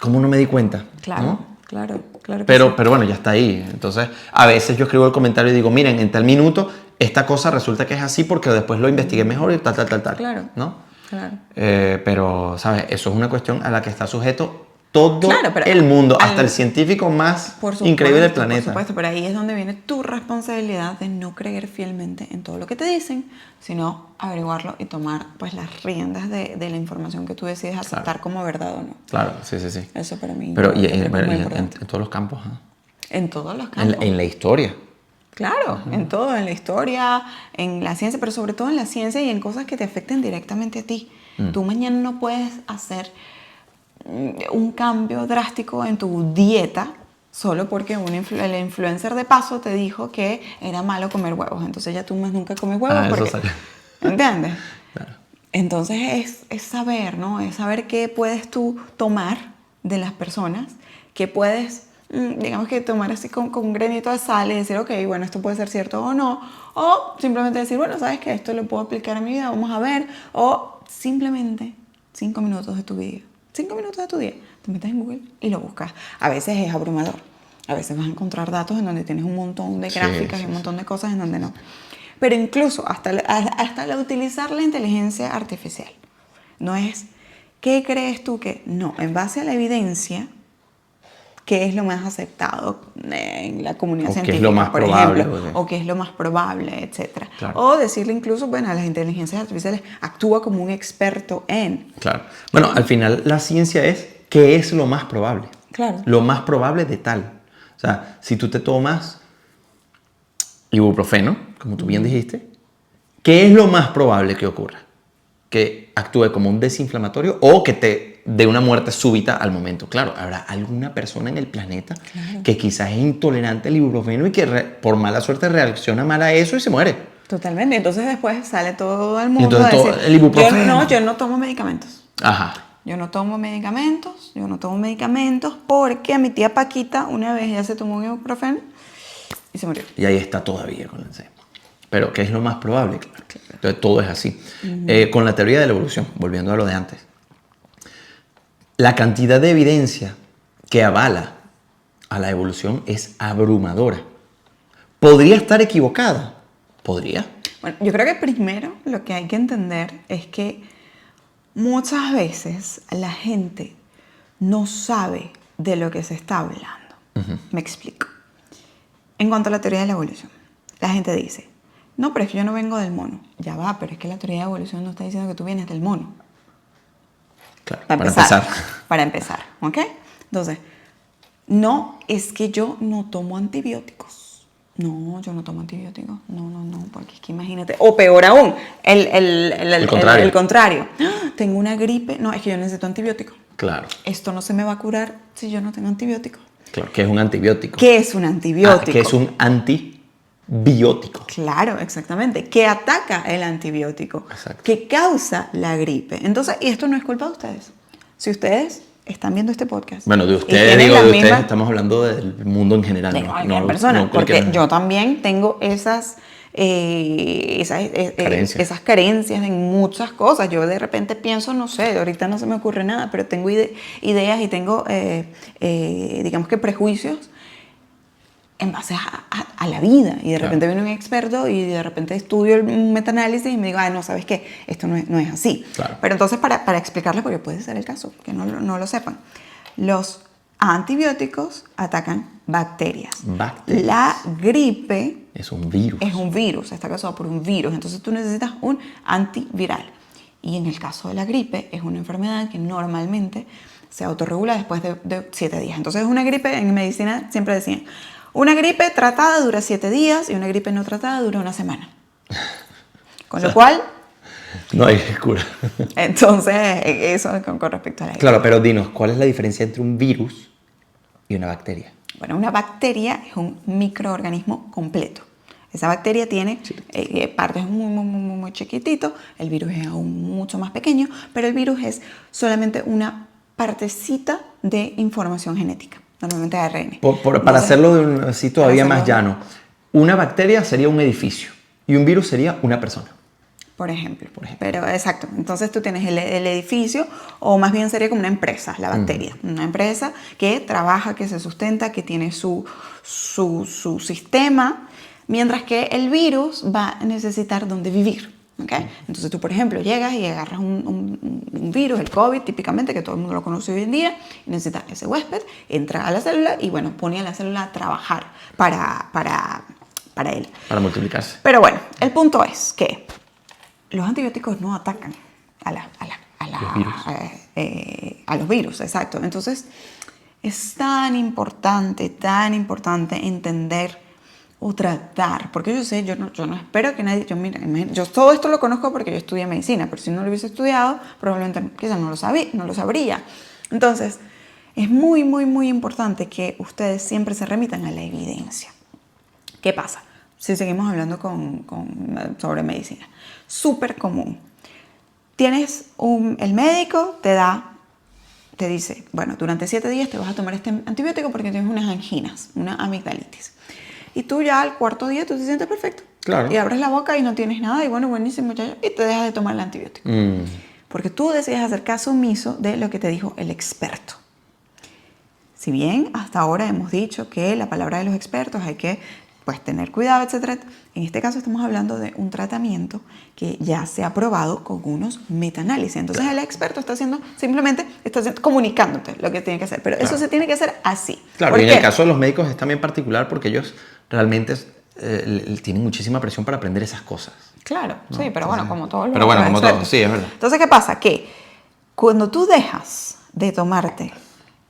¿cómo no me di cuenta? Claro. ¿no? Claro, claro que Pero, sí. pero bueno, ya está ahí. Entonces, a veces yo escribo el comentario y digo, miren, en tal minuto esta cosa resulta que es así porque después lo investigué mejor y tal, Claro, ¿no? claro. Pero, ¿sabes? Eso es una cuestión a la que está sujeto todo Claro, pero el mundo, hasta el científico más increíble del planeta. Por supuesto, pero ahí es donde viene tu responsabilidad de no creer fielmente en todo lo que te dicen, sino averiguarlo y tomar pues las riendas de la información que tú decides aceptar como verdad o no. Claro, sí. Eso para mí Pero yo creo que es muy en importante. todos los campos, ¿eh? En todos los campos. En la historia. Claro, en todo, en la historia, en la ciencia, pero sobre todo en la ciencia y en cosas que te afecten directamente a ti. Tú mañana no puedes hacer un cambio drástico en tu dieta solo porque el influencer de paso te dijo que era malo comer huevos. Entonces ya tú más nunca comes huevos porque... ¿Entiendes? Claro. Entonces es saber, ¿no? Es saber qué puedes tú tomar de las personas, qué puedes, digamos que tomar así con un granito de sal y decir, ok, bueno, esto puede ser cierto o no. O simplemente decir, bueno, ¿sabes qué? Esto lo puedo aplicar a mi vida, vamos a ver. O simplemente 5 minutos de tu vida. 5 minutos de tu día, te metes en Google y lo buscas. A veces es abrumador. A veces vas a encontrar datos en donde tienes un montón de gráficas y un montón de cosas en donde no. Pero incluso hasta el utilizar la inteligencia artificial. No es, ¿qué crees tú que? No, en base a la evidencia, ¿qué es lo más aceptado en la comunidad científica, qué es lo más por probable, ejemplo? O qué es lo más probable, etcétera. Claro. O decirle incluso, bueno, a las inteligencias artificiales actúa como un experto en... Claro. Bueno, al final la ciencia es qué es lo más probable. Claro. Lo más probable de tal. O sea, si tú te tomas ibuprofeno, como tú bien dijiste, ¿qué es lo más probable que ocurra? Que actúe como un desinflamatorio o que te dé una muerte súbita al momento. Claro, habrá alguna persona en el planeta que quizás es intolerante al ibuprofeno y que por mala suerte reacciona mal a eso y se muere. Totalmente. Entonces después sale todo el mundo entonces, a decir, el ibuprofeno. yo no tomo medicamentos. Ajá. Yo no tomo medicamentos porque a mi tía Paquita una vez ya se tomó un ibuprofeno y se murió. Y ahí está todavía con el C. Pero ¿qué es lo más probable? Claro. Entonces todo es así. Con la teoría de la evolución, volviendo a lo de antes, la cantidad de evidencia que avala a la evolución es abrumadora. ¿Podría estar equivocada? Podría. Bueno, yo creo que primero lo que hay que entender es que muchas veces la gente no sabe de lo que se está hablando. Me explico. En cuanto a la teoría de la evolución, la gente dice, no, pero es que yo no vengo del mono. Ya va, pero es que la teoría de evolución no está diciendo que tú vienes del mono. Claro, Para empezar, ¿ok? Entonces, no, es que yo no tomo antibióticos. No, yo no tomo antibióticos. No, porque es que imagínate. O peor aún, el contrario. Tengo una gripe. No, es que yo necesito antibiótico. Claro. Esto no se me va a curar si yo no tengo antibiótico. Claro, ¿qué es un antibiótico? ¿Qué es un antibiótico? ¿Qué es un antibiótico? Claro, exactamente. ¿Qué ataca el antibiótico? Exacto. ¿Qué causa la gripe? Entonces, y esto no es culpa de ustedes. Si ustedes están viendo este podcast. Bueno, de ustedes, ustedes estamos hablando del mundo en general. De cualquier persona, porque yo también tengo esas carencias en muchas cosas. Yo de repente pienso, no sé, ahorita no se me ocurre nada, pero tengo ideas y tengo, digamos que prejuicios en base a la vida. Y de repente viene un experto y de repente estudio el metaanálisis y me digo, no, ¿sabes qué? Esto no es así. Claro. Pero entonces, para explicarles, porque puede ser el caso, que no lo sepan, los antibióticos atacan bacterias. La gripe es un virus. Está causado por un virus. Entonces tú necesitas un antiviral. Y en el caso de la gripe, es una enfermedad que normalmente se autorregula después de 7 días. Entonces una gripe, en medicina siempre decían, una gripe tratada dura 7 días y una gripe no tratada dura 1 semana. Con lo cual... No hay cura. Entonces, eso con respecto a la gripe. Claro, pero dinos, ¿cuál es la diferencia entre un virus y una bacteria? Bueno, una bacteria es un microorganismo completo. Esa bacteria tiene partes muy chiquititos, el virus es aún mucho más pequeño, pero el virus es solamente una partecita de información genética, normalmente ARN. Para hacerlo así todavía más llano, una bacteria sería un edificio y un virus sería una persona. Por ejemplo. Pero exacto. Entonces tú tienes el edificio, o más bien sería como una empresa, la bacteria. Una empresa que trabaja, que se sustenta, que tiene su sistema, mientras que el virus va a necesitar dónde vivir. ¿Okay? Entonces tú, por ejemplo, llegas y agarras un virus, el COVID típicamente, que todo el mundo lo conoce hoy en día, y necesitas ese huésped, entra a la célula y bueno, pone a la célula a trabajar para él. Para multiplicarse. Pero bueno, el punto es que los antibióticos no atacan Los virus. A los virus, exacto. Entonces, es tan importante entender o tratar, porque yo sé, yo no espero que nadie, yo todo esto lo conozco porque yo estudié medicina, pero si no lo hubiese estudiado, probablemente quizás no lo sabría. Entonces, es muy importante que ustedes siempre se remitan a la evidencia. ¿Qué pasa? Si seguimos hablando sobre medicina. Súper común. El médico te dice, bueno, durante 7 días te vas a tomar este antibiótico porque tienes unas anginas, una amigdalitis. Y tú ya al 4.º día tú te sientes perfecto. Claro. Y abres la boca y no tienes nada y bueno, buenísimo, y te dejas de tomar el antibiótico. Porque tú decides hacer caso omiso de lo que te dijo el experto. Si bien hasta ahora hemos dicho que la palabra de los expertos hay que tener cuidado, etc. En este caso estamos hablando de un tratamiento que ya se ha probado con unos metaanálisis. Entonces el experto simplemente está comunicándote lo que tiene que hacer. Pero eso se tiene que hacer así. Claro, y en el caso de los médicos es también particular porque ellos realmente tienen muchísima presión para aprender esas cosas. Claro, ¿no? sí, pero bueno, como todos los Pero bueno, como expertos. todo, sí, es verdad. Entonces, ¿qué pasa? Que cuando tú dejas de tomarte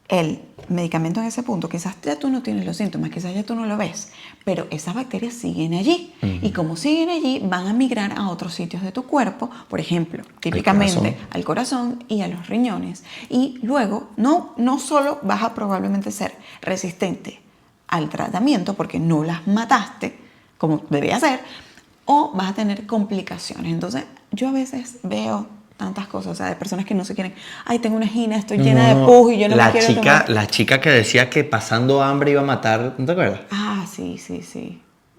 el medicamento en ese punto, quizás ya tú no tienes los síntomas, quizás ya tú no lo ves, pero esas bacterias siguen allí. Y como siguen allí, van a migrar a otros sitios de tu cuerpo, por ejemplo, típicamente al corazón y a los riñones. Y luego, no solo vas a probablemente ser resistente al tratamiento, porque no las mataste, como debería ser, o vas a tener complicaciones. Entonces, yo a veces veo tantas cosas, o sea, de personas que no se quieren, ay, tengo una angina, estoy llena de pus y yo no me quiero tomar. La chica que decía que pasando hambre iba a matar, ¿no te acuerdas? Ah, sí.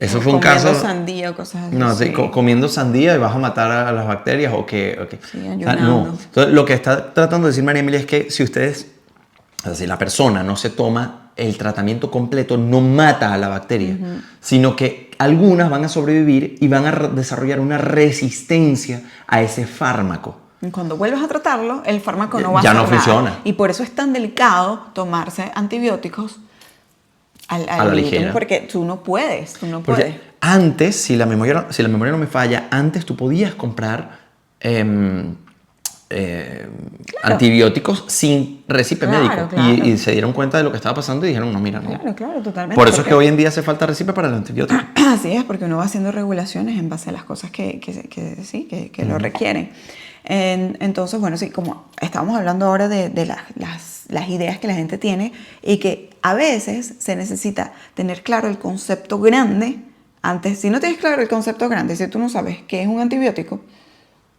Eso fue un caso. Comiendo sandía o cosas así. No, sí, comiendo sandía y vas a matar a las bacterias o qué. Sí, ayunando. No. Entonces, lo que está tratando de decir María Emilia es que si la persona no se toma el tratamiento completo, no mata a la bacteria, sino que algunas van a sobrevivir y van a desarrollar una resistencia a ese fármaco. Cuando vuelves a tratarlo, el fármaco no va a hacer nada. Ya no funciona. Y por eso es tan delicado tomarse antibióticos a la ligera. Porque tú no puedes. Porque antes, si la memoria no me falla, antes tú podías comprar antibióticos sin recipe médico. Claro. Y se dieron cuenta de lo que estaba pasando y dijeron, no, mira, no. Claro, totalmente. Por eso es que hoy en día hace falta recipe para el antibiótico. Así es, porque uno va haciendo regulaciones en base a las cosas que lo requieren. Entonces, bueno, sí, como estábamos hablando ahora de las ideas que la gente tiene y que a veces se necesita tener claro el concepto grande. Antes, si no tienes claro el concepto grande, si tú no sabes qué es un antibiótico,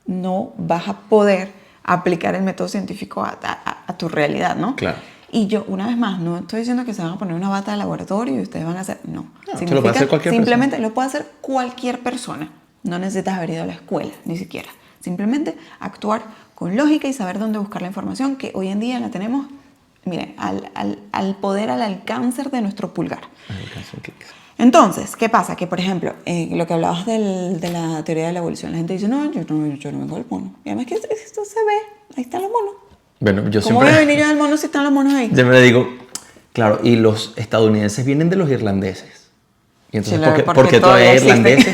no vas a poder aplicar el método científico a tu realidad, ¿no? Claro. Y yo, una vez más, no estoy diciendo que se van a poner una bata de laboratorio y ustedes van a hacer... No. Esto lo puede hacer cualquier simplemente persona. Lo puede hacer cualquier persona. No necesitas haber ido a la escuela, ni siquiera. Simplemente actuar con lógica y saber dónde buscar la información, que hoy en día la tenemos, miren, al poder, al alcance de nuestro pulgar. Entonces, ¿qué pasa? Que, por ejemplo, lo que hablabas de la teoría de la evolución, la gente dice, no, yo no vengo del mono. Y además que esto se ve, ahí están los monos. Bueno, yo ¿Cómo voy a venir yo del mono si están los monos ahí? Yo me digo, claro, y los estadounidenses vienen de los irlandeses. Y entonces, sí, ¿por qué todavía hay irlandeses?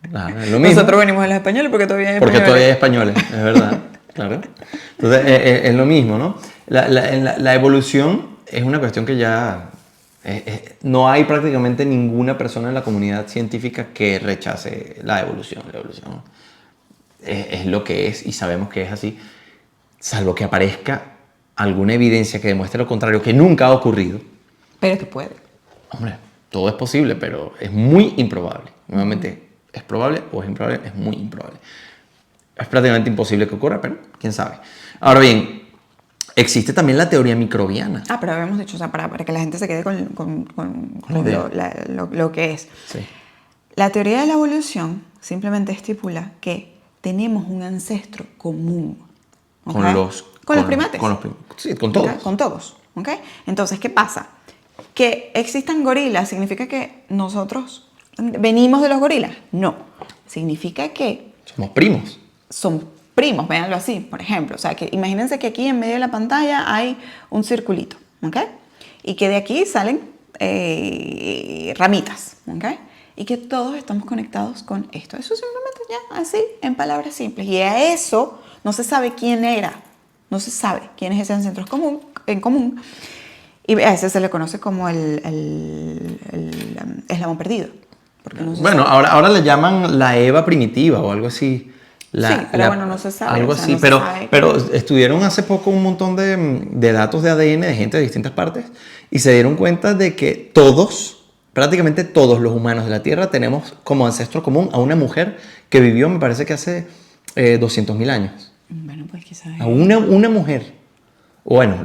Claro, es lo mismo. Nosotros venimos de los españoles porque todavía hay españoles. Porque todavía hay españoles, es verdad. Claro. Entonces, es lo mismo, ¿no? La evolución es una cuestión que ya... no hay prácticamente ninguna persona en la comunidad científica que rechace la evolución. La evolución es lo que es y sabemos que es así, salvo que aparezca alguna evidencia que demuestre lo contrario, que nunca ha ocurrido. Pero que puede. Hombre, todo es posible, pero es muy improbable. Nuevamente, ¿es probable o es improbable? Es muy improbable. Es prácticamente imposible que ocurra, pero quién sabe. Ahora bien, existe también la teoría microbiana. Pero habíamos dicho, o sea, para que la gente se quede con lo que es. Sí. La teoría de la evolución simplemente estipula que tenemos un ancestro común. ¿Okay? Con los primates. Sí, con todos. ¿Okay? Con todos. ¿Okay? Entonces, ¿qué pasa? Que existan gorilas, ¿significa que nosotros venimos de los gorilas? No. Significa que Somos primos. son primos, véanlo así, por ejemplo. O sea, que imagínense que aquí en medio de la pantalla hay un circulito, ¿ok? Y que de aquí salen ramitas, ¿ok? Y que todos estamos conectados con esto. Eso simplemente ya, así, en palabras simples. Y a eso no se sabe quién era. No se sabe quién es ese ancestro en común. Y a ese se le conoce como el eslabón perdido. Porque no se Bueno, sabe. ahora le llaman la Eva primitiva o algo así. Sí, pero bueno, no se sabe. Algo O sea, así, no se pero, sabe. pero estudiaron hace poco un montón de datos de ADN de gente de distintas partes y se dieron cuenta de que todos, prácticamente todos los humanos de la Tierra tenemos como ancestro común a una mujer que vivió, me parece que hace 200.000 años. Bueno, pues quizás. A una mujer. Bueno,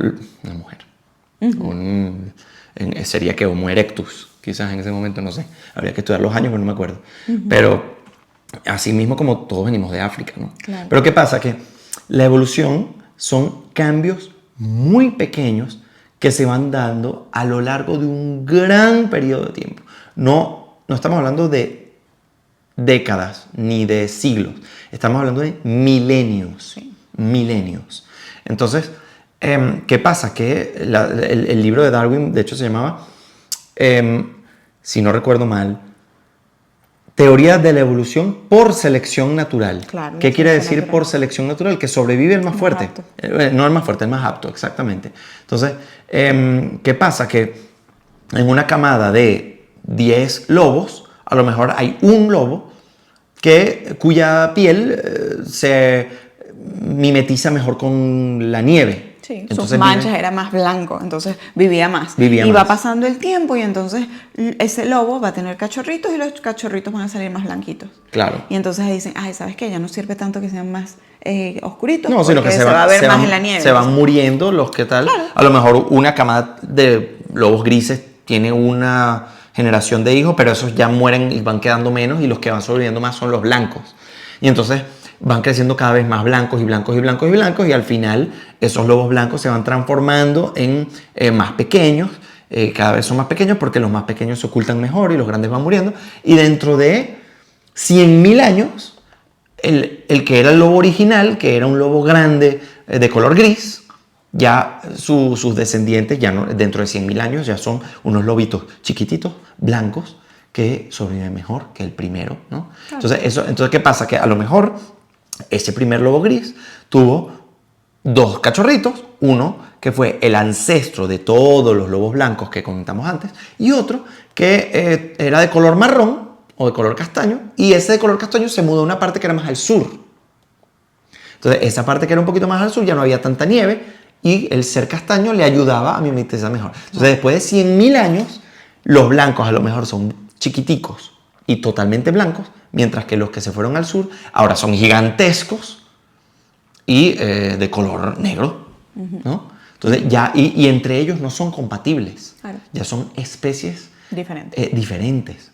una mujer. Sería que Homo erectus, quizás en ese momento, no sé. Habría que estudiar los años, pero no me acuerdo. Pero así mismo como todos venimos de África, ¿no? Claro. Pero ¿qué pasa? Que la evolución son cambios muy pequeños que se van dando a lo largo de un gran periodo de tiempo. No estamos hablando de décadas ni de siglos. Estamos hablando de milenios. Sí. Milenios. Entonces, ¿qué pasa? Que el libro de Darwin, de hecho, se llamaba, si no recuerdo mal, Teoría de la evolución por selección natural. Claro, ¿Qué quiere decir natural. por selección natural? Que sobrevive el más fuerte. apto. No el más fuerte, el más apto, exactamente. Entonces, ¿qué pasa? Que en una camada de 10 lobos, a lo mejor hay un lobo cuya piel se mimetiza mejor con la nieve. Sí, Entonces sus manchas era más blanco, entonces vivía más. Y va pasando el tiempo y entonces ese lobo va a tener cachorritos y los cachorritos van a salir más blanquitos. Claro. Y entonces dicen, ay, ¿sabes qué? Ya no sirve tanto que sean más oscuritos, No, sino que se va a ver más en la nieve. Se van muriendo los que tal. Claro. A lo mejor una camada de lobos grises tiene una generación de hijos, pero esos ya mueren y van quedando menos y los que van sobreviviendo más son los blancos. Y entonces van creciendo cada vez más blancos y blancos y blancos y blancos y al final esos lobos blancos se van transformando en más pequeños, cada vez son más pequeños porque los más pequeños se ocultan mejor y los grandes van muriendo y dentro de 100.000 años el que era el lobo original, que era un lobo grande de color gris, ya sus descendientes ya no, dentro de 100.000 años ya son unos lobitos chiquititos, blancos, que sobreviven mejor que el primero, ¿no? Claro. Entonces, ¿qué pasa? Que a lo mejor ese primer lobo gris tuvo 2 cachorritos, uno que fue el ancestro de todos los lobos blancos que comentamos antes, y otro que era de color marrón o de color castaño, y ese de color castaño se mudó a una parte que era más al sur. Entonces, esa parte que era un poquito más al sur ya no había tanta nieve, y el ser castaño le ayudaba a mimetizar mejor. Entonces, después de 100.000 años, los blancos a lo mejor son chiquiticos y totalmente blancos, mientras que los que se fueron al sur ahora son gigantescos y de color negro, ¿no? Entonces ya, y entre ellos no son compatibles, claro. Ya son especies diferentes.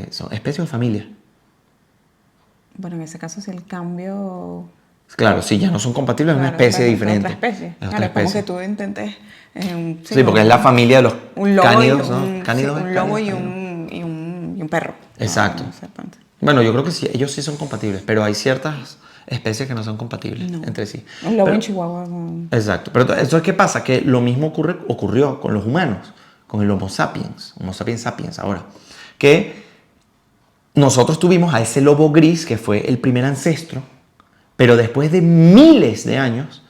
Son especies de familia. Bueno, en ese caso si el cambio... Claro, sí, ya no son compatibles, claro, es una especie diferente. Otra especie. Claro, es como que tú intentes... sí, porque es la familia de los cánidos, ¿no? Cánidos, sí, un lobo y un perro. Exacto. Bueno, yo creo que sí, ellos sí son compatibles, pero hay ciertas especies que no son compatibles entre sí. Un lobo en Chihuahua. Exacto. Pero entonces, ¿qué pasa? Que lo mismo ocurrió con los humanos, con el Homo sapiens sapiens ahora, que nosotros tuvimos a ese lobo gris que fue el primer ancestro, pero después de miles de años,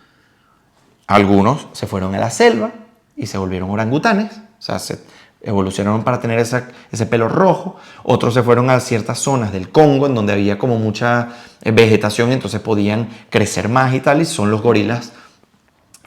algunos se fueron a la selva y se volvieron orangutanes, o sea, se evolucionaron para tener ese pelo rojo. Otros se fueron a ciertas zonas del Congo en donde había como mucha vegetación y entonces podían crecer más y tal, y son los gorilas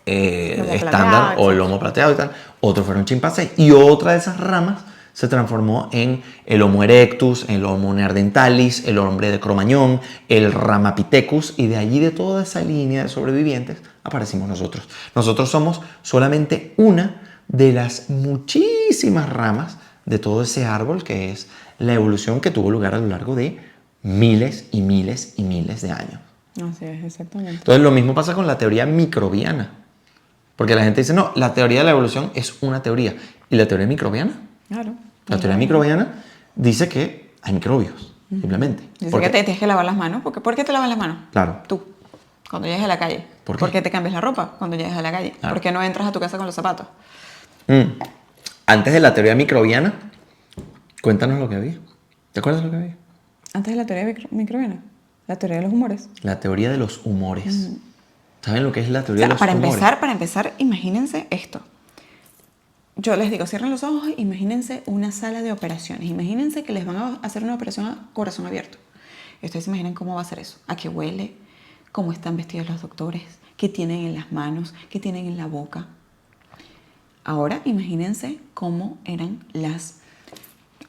estándar o el lomo plateado y tal. Otros fueron chimpancés y otra de esas ramas se transformó en el Homo erectus, el Homo neanderthalis, el hombre de Cro-Magnon, el Ramapithecus, y de allí, de toda esa línea de sobrevivientes, aparecimos nosotros. Nosotros somos solamente una de las muchísimas ramas de todo ese árbol que es la evolución que tuvo lugar a lo largo de miles y miles y miles de años. Así es, exactamente. Entonces lo mismo pasa con la teoría microbiana. Porque la gente dice, no, la teoría de la evolución es una teoría. ¿Y la teoría microbiana? Claro. La teoría microbiana dice que hay microbios, simplemente. Dice que te tienes que lavar las manos. ¿Por qué te lavas las manos? Claro. Tú, cuando llegues a la calle. ¿Por qué te cambias la ropa cuando llegues a la calle? Claro. ¿Por qué no entras a tu casa con los zapatos? Antes de la teoría microbiana, cuéntanos lo que había. ¿Te acuerdas de lo que había? Antes de la teoría microbiana, la teoría de los humores. La teoría de los humores. ¿Saben lo que es la teoría O sea, de los humores? para empezar, imagínense esto. Yo les digo, cierren los ojos, imagínense una sala de operaciones. Imagínense que les van a hacer una operación a corazón abierto. Y ustedes se imaginan cómo va a ser eso, a qué huele, cómo están vestidos los doctores, qué tienen en las manos, qué tienen en la boca. Ahora imagínense cómo eran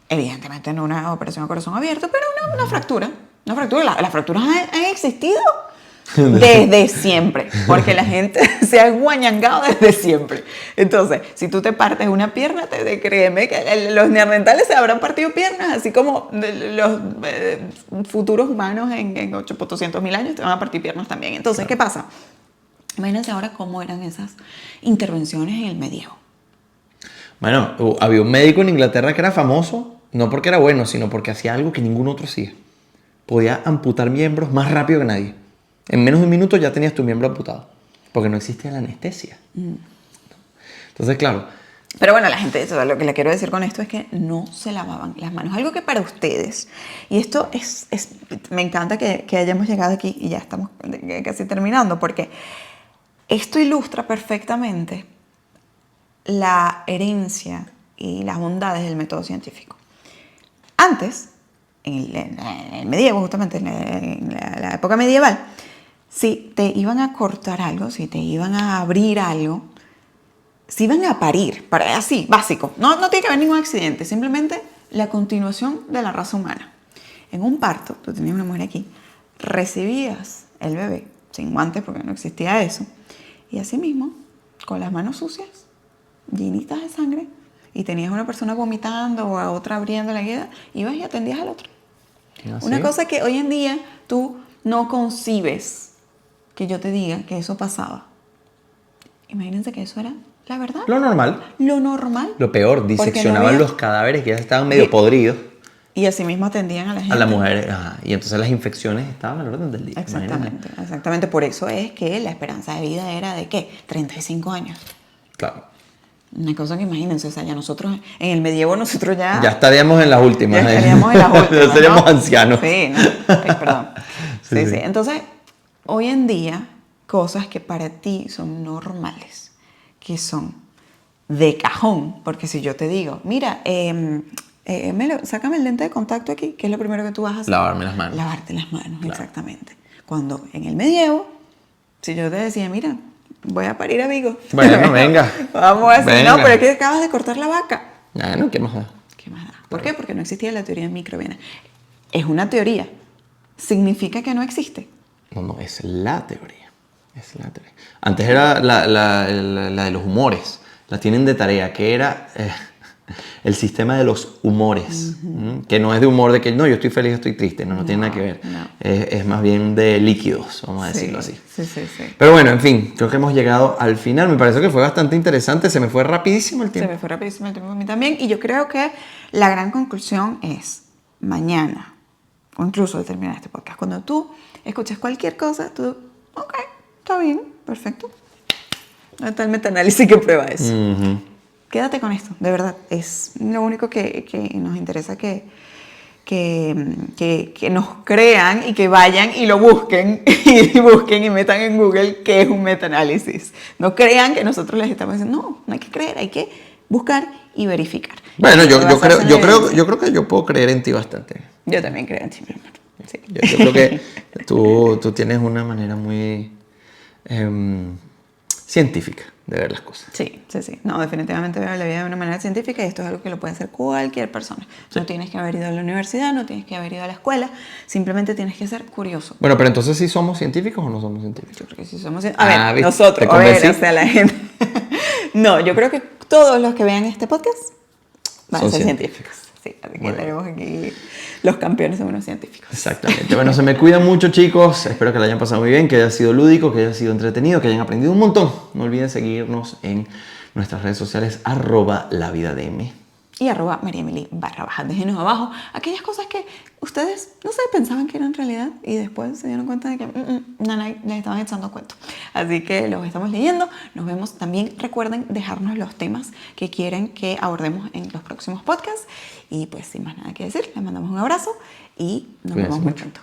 evidentemente no una operación a corazón abierto, pero una fractura. Una fractura. Las fracturas han existido desde siempre, porque la gente se ha guañangado desde siempre. Entonces, si tú te partes una pierna, créeme que los neandertales se habrán partido piernas, así como los futuros humanos en 800.000 años te van a partir piernas también. Entonces, ¿qué pasa? Imagínense ahora cómo eran esas intervenciones en el medievo. Bueno, había un médico en Inglaterra que era famoso, no porque era bueno, sino porque hacía algo que ningún otro hacía. Podía amputar miembros más rápido que nadie. En menos de un minuto ya tenías tu miembro amputado, porque no existía la anestesia. Entonces, claro. Pero bueno, la gente, lo que le quiero decir con esto es que no se lavaban las manos. Algo que para ustedes, y esto me encanta que hayamos llegado aquí y ya estamos casi terminando, porque esto ilustra perfectamente la herencia y las bondades del método científico. Antes, en el medievo, justamente en la época medieval, si te iban a cortar algo, si te iban a abrir algo, si iban a parir, así, básico, no tiene que haber ningún accidente, simplemente la continuación de la raza humana. En un parto, tú tenías una mujer aquí, recibías el bebé sin guantes porque no existía eso, y así mismo, con las manos sucias, llenitas de sangre, y tenías una persona vomitando o a otra abriendo la herida, ibas y atendías al otro. ¿Ah, Una sí? cosa que hoy en día tú no concibes que yo te diga que eso pasaba. Imagínense que eso era la verdad. Lo normal. Lo normal. Lo peor, Porque diseccionaban no había- los cadáveres que ya estaban medio podridos Y así mismo atendían a la gente. a las mujeres. Ajá. Y entonces las infecciones estaban al orden del día. Exactamente, exactamente. Por eso es que la esperanza de vida era de ¿qué? 35 años. Claro. Una cosa que imagínense, o sea, ya nosotros, en el medievo nosotros ya estaríamos en las últimas. ya estaríamos en las últimas, Ya seríamos ¿no? ancianos. Sí, no, sí, perdón. Sí, Sí. sí. Entonces, hoy en día, cosas que para ti son normales, que son de cajón, porque si yo te digo, mira, sácame el lente de contacto aquí, ¿qué es lo primero que tú vas a hacer? Lavarme las manos. Lavarte las manos, Claro. exactamente. Cuando en el medievo, si yo te decía, mira, voy a parir a Vigo. Bueno, venga. Vamos a decir, Venga. no, pero es que acabas de cortar la vaca. Bueno, ¿qué más da? ¿Qué más da? ¿Por qué? Porque no existía la teoría microbiana. Es una teoría. ¿Significa que no existe? No, es la teoría. Es la teoría. Antes era la de los humores. La tienen de tarea, que era el sistema de los humores. Que no es de humor de que no, yo estoy feliz, estoy triste. No tiene nada que ver. No. Es más bien de líquidos, vamos a decirlo así. Sí. Pero bueno, en fin, creo que hemos llegado al final. Me parece que fue bastante interesante. Se me fue rapidísimo el Se tiempo. me fue rapidísimo el tiempo a mí también. Y yo creo que la gran conclusión es mañana, o incluso al terminar este podcast, cuando tú escuchas cualquier cosa, tú, ok, está bien, perfecto. No está el metaanálisis que prueba eso. Ujú. Quédate con esto, de verdad. Es lo único que nos interesa que nos crean y que vayan y lo busquen y busquen y metan en Google qué es un metaanálisis. No crean que nosotros les estamos diciendo, no hay que creer, hay que buscar y verificar. Bueno, Y basarse en evidencia. yo creo que yo puedo creer en ti bastante. Yo también creo en ti, mi hermano. Sí. Yo creo que tú tienes una manera muy científica de ver las cosas. Sí. No, definitivamente veo la vida de una manera científica y esto es algo que lo puede hacer cualquier persona. Sí. No tienes que haber ido a la universidad, no tienes que haber ido a la escuela, simplemente tienes que ser curioso. Bueno, pero entonces ¿sí somos científicos o no somos científicos? Yo creo que sí somos... A ver, ¿viste? nosotros, ¿Te a ver, convencí? o sea, la gente... No, yo creo que todos los que vean este podcast van a ser científicos. Sí, así que tenemos aquí los campeones son unos científicos. Exactamente. Bueno, se me cuidan mucho, chicos. Espero que la hayan pasado muy bien, que haya sido lúdico, que haya sido entretenido, que hayan aprendido un montón. No olviden seguirnos en nuestras redes sociales, @lavidadm. Y @mariaemily_. Déjenos abajo aquellas cosas que ustedes, no sé, pensaban que eran realidad y después se dieron cuenta de que les estaban echando cuento. Así que los estamos leyendo. Nos vemos. También recuerden dejarnos los temas que quieren que abordemos en los próximos podcasts. Y pues sin más nada que decir, les mandamos un abrazo y nos vemos muy pronto.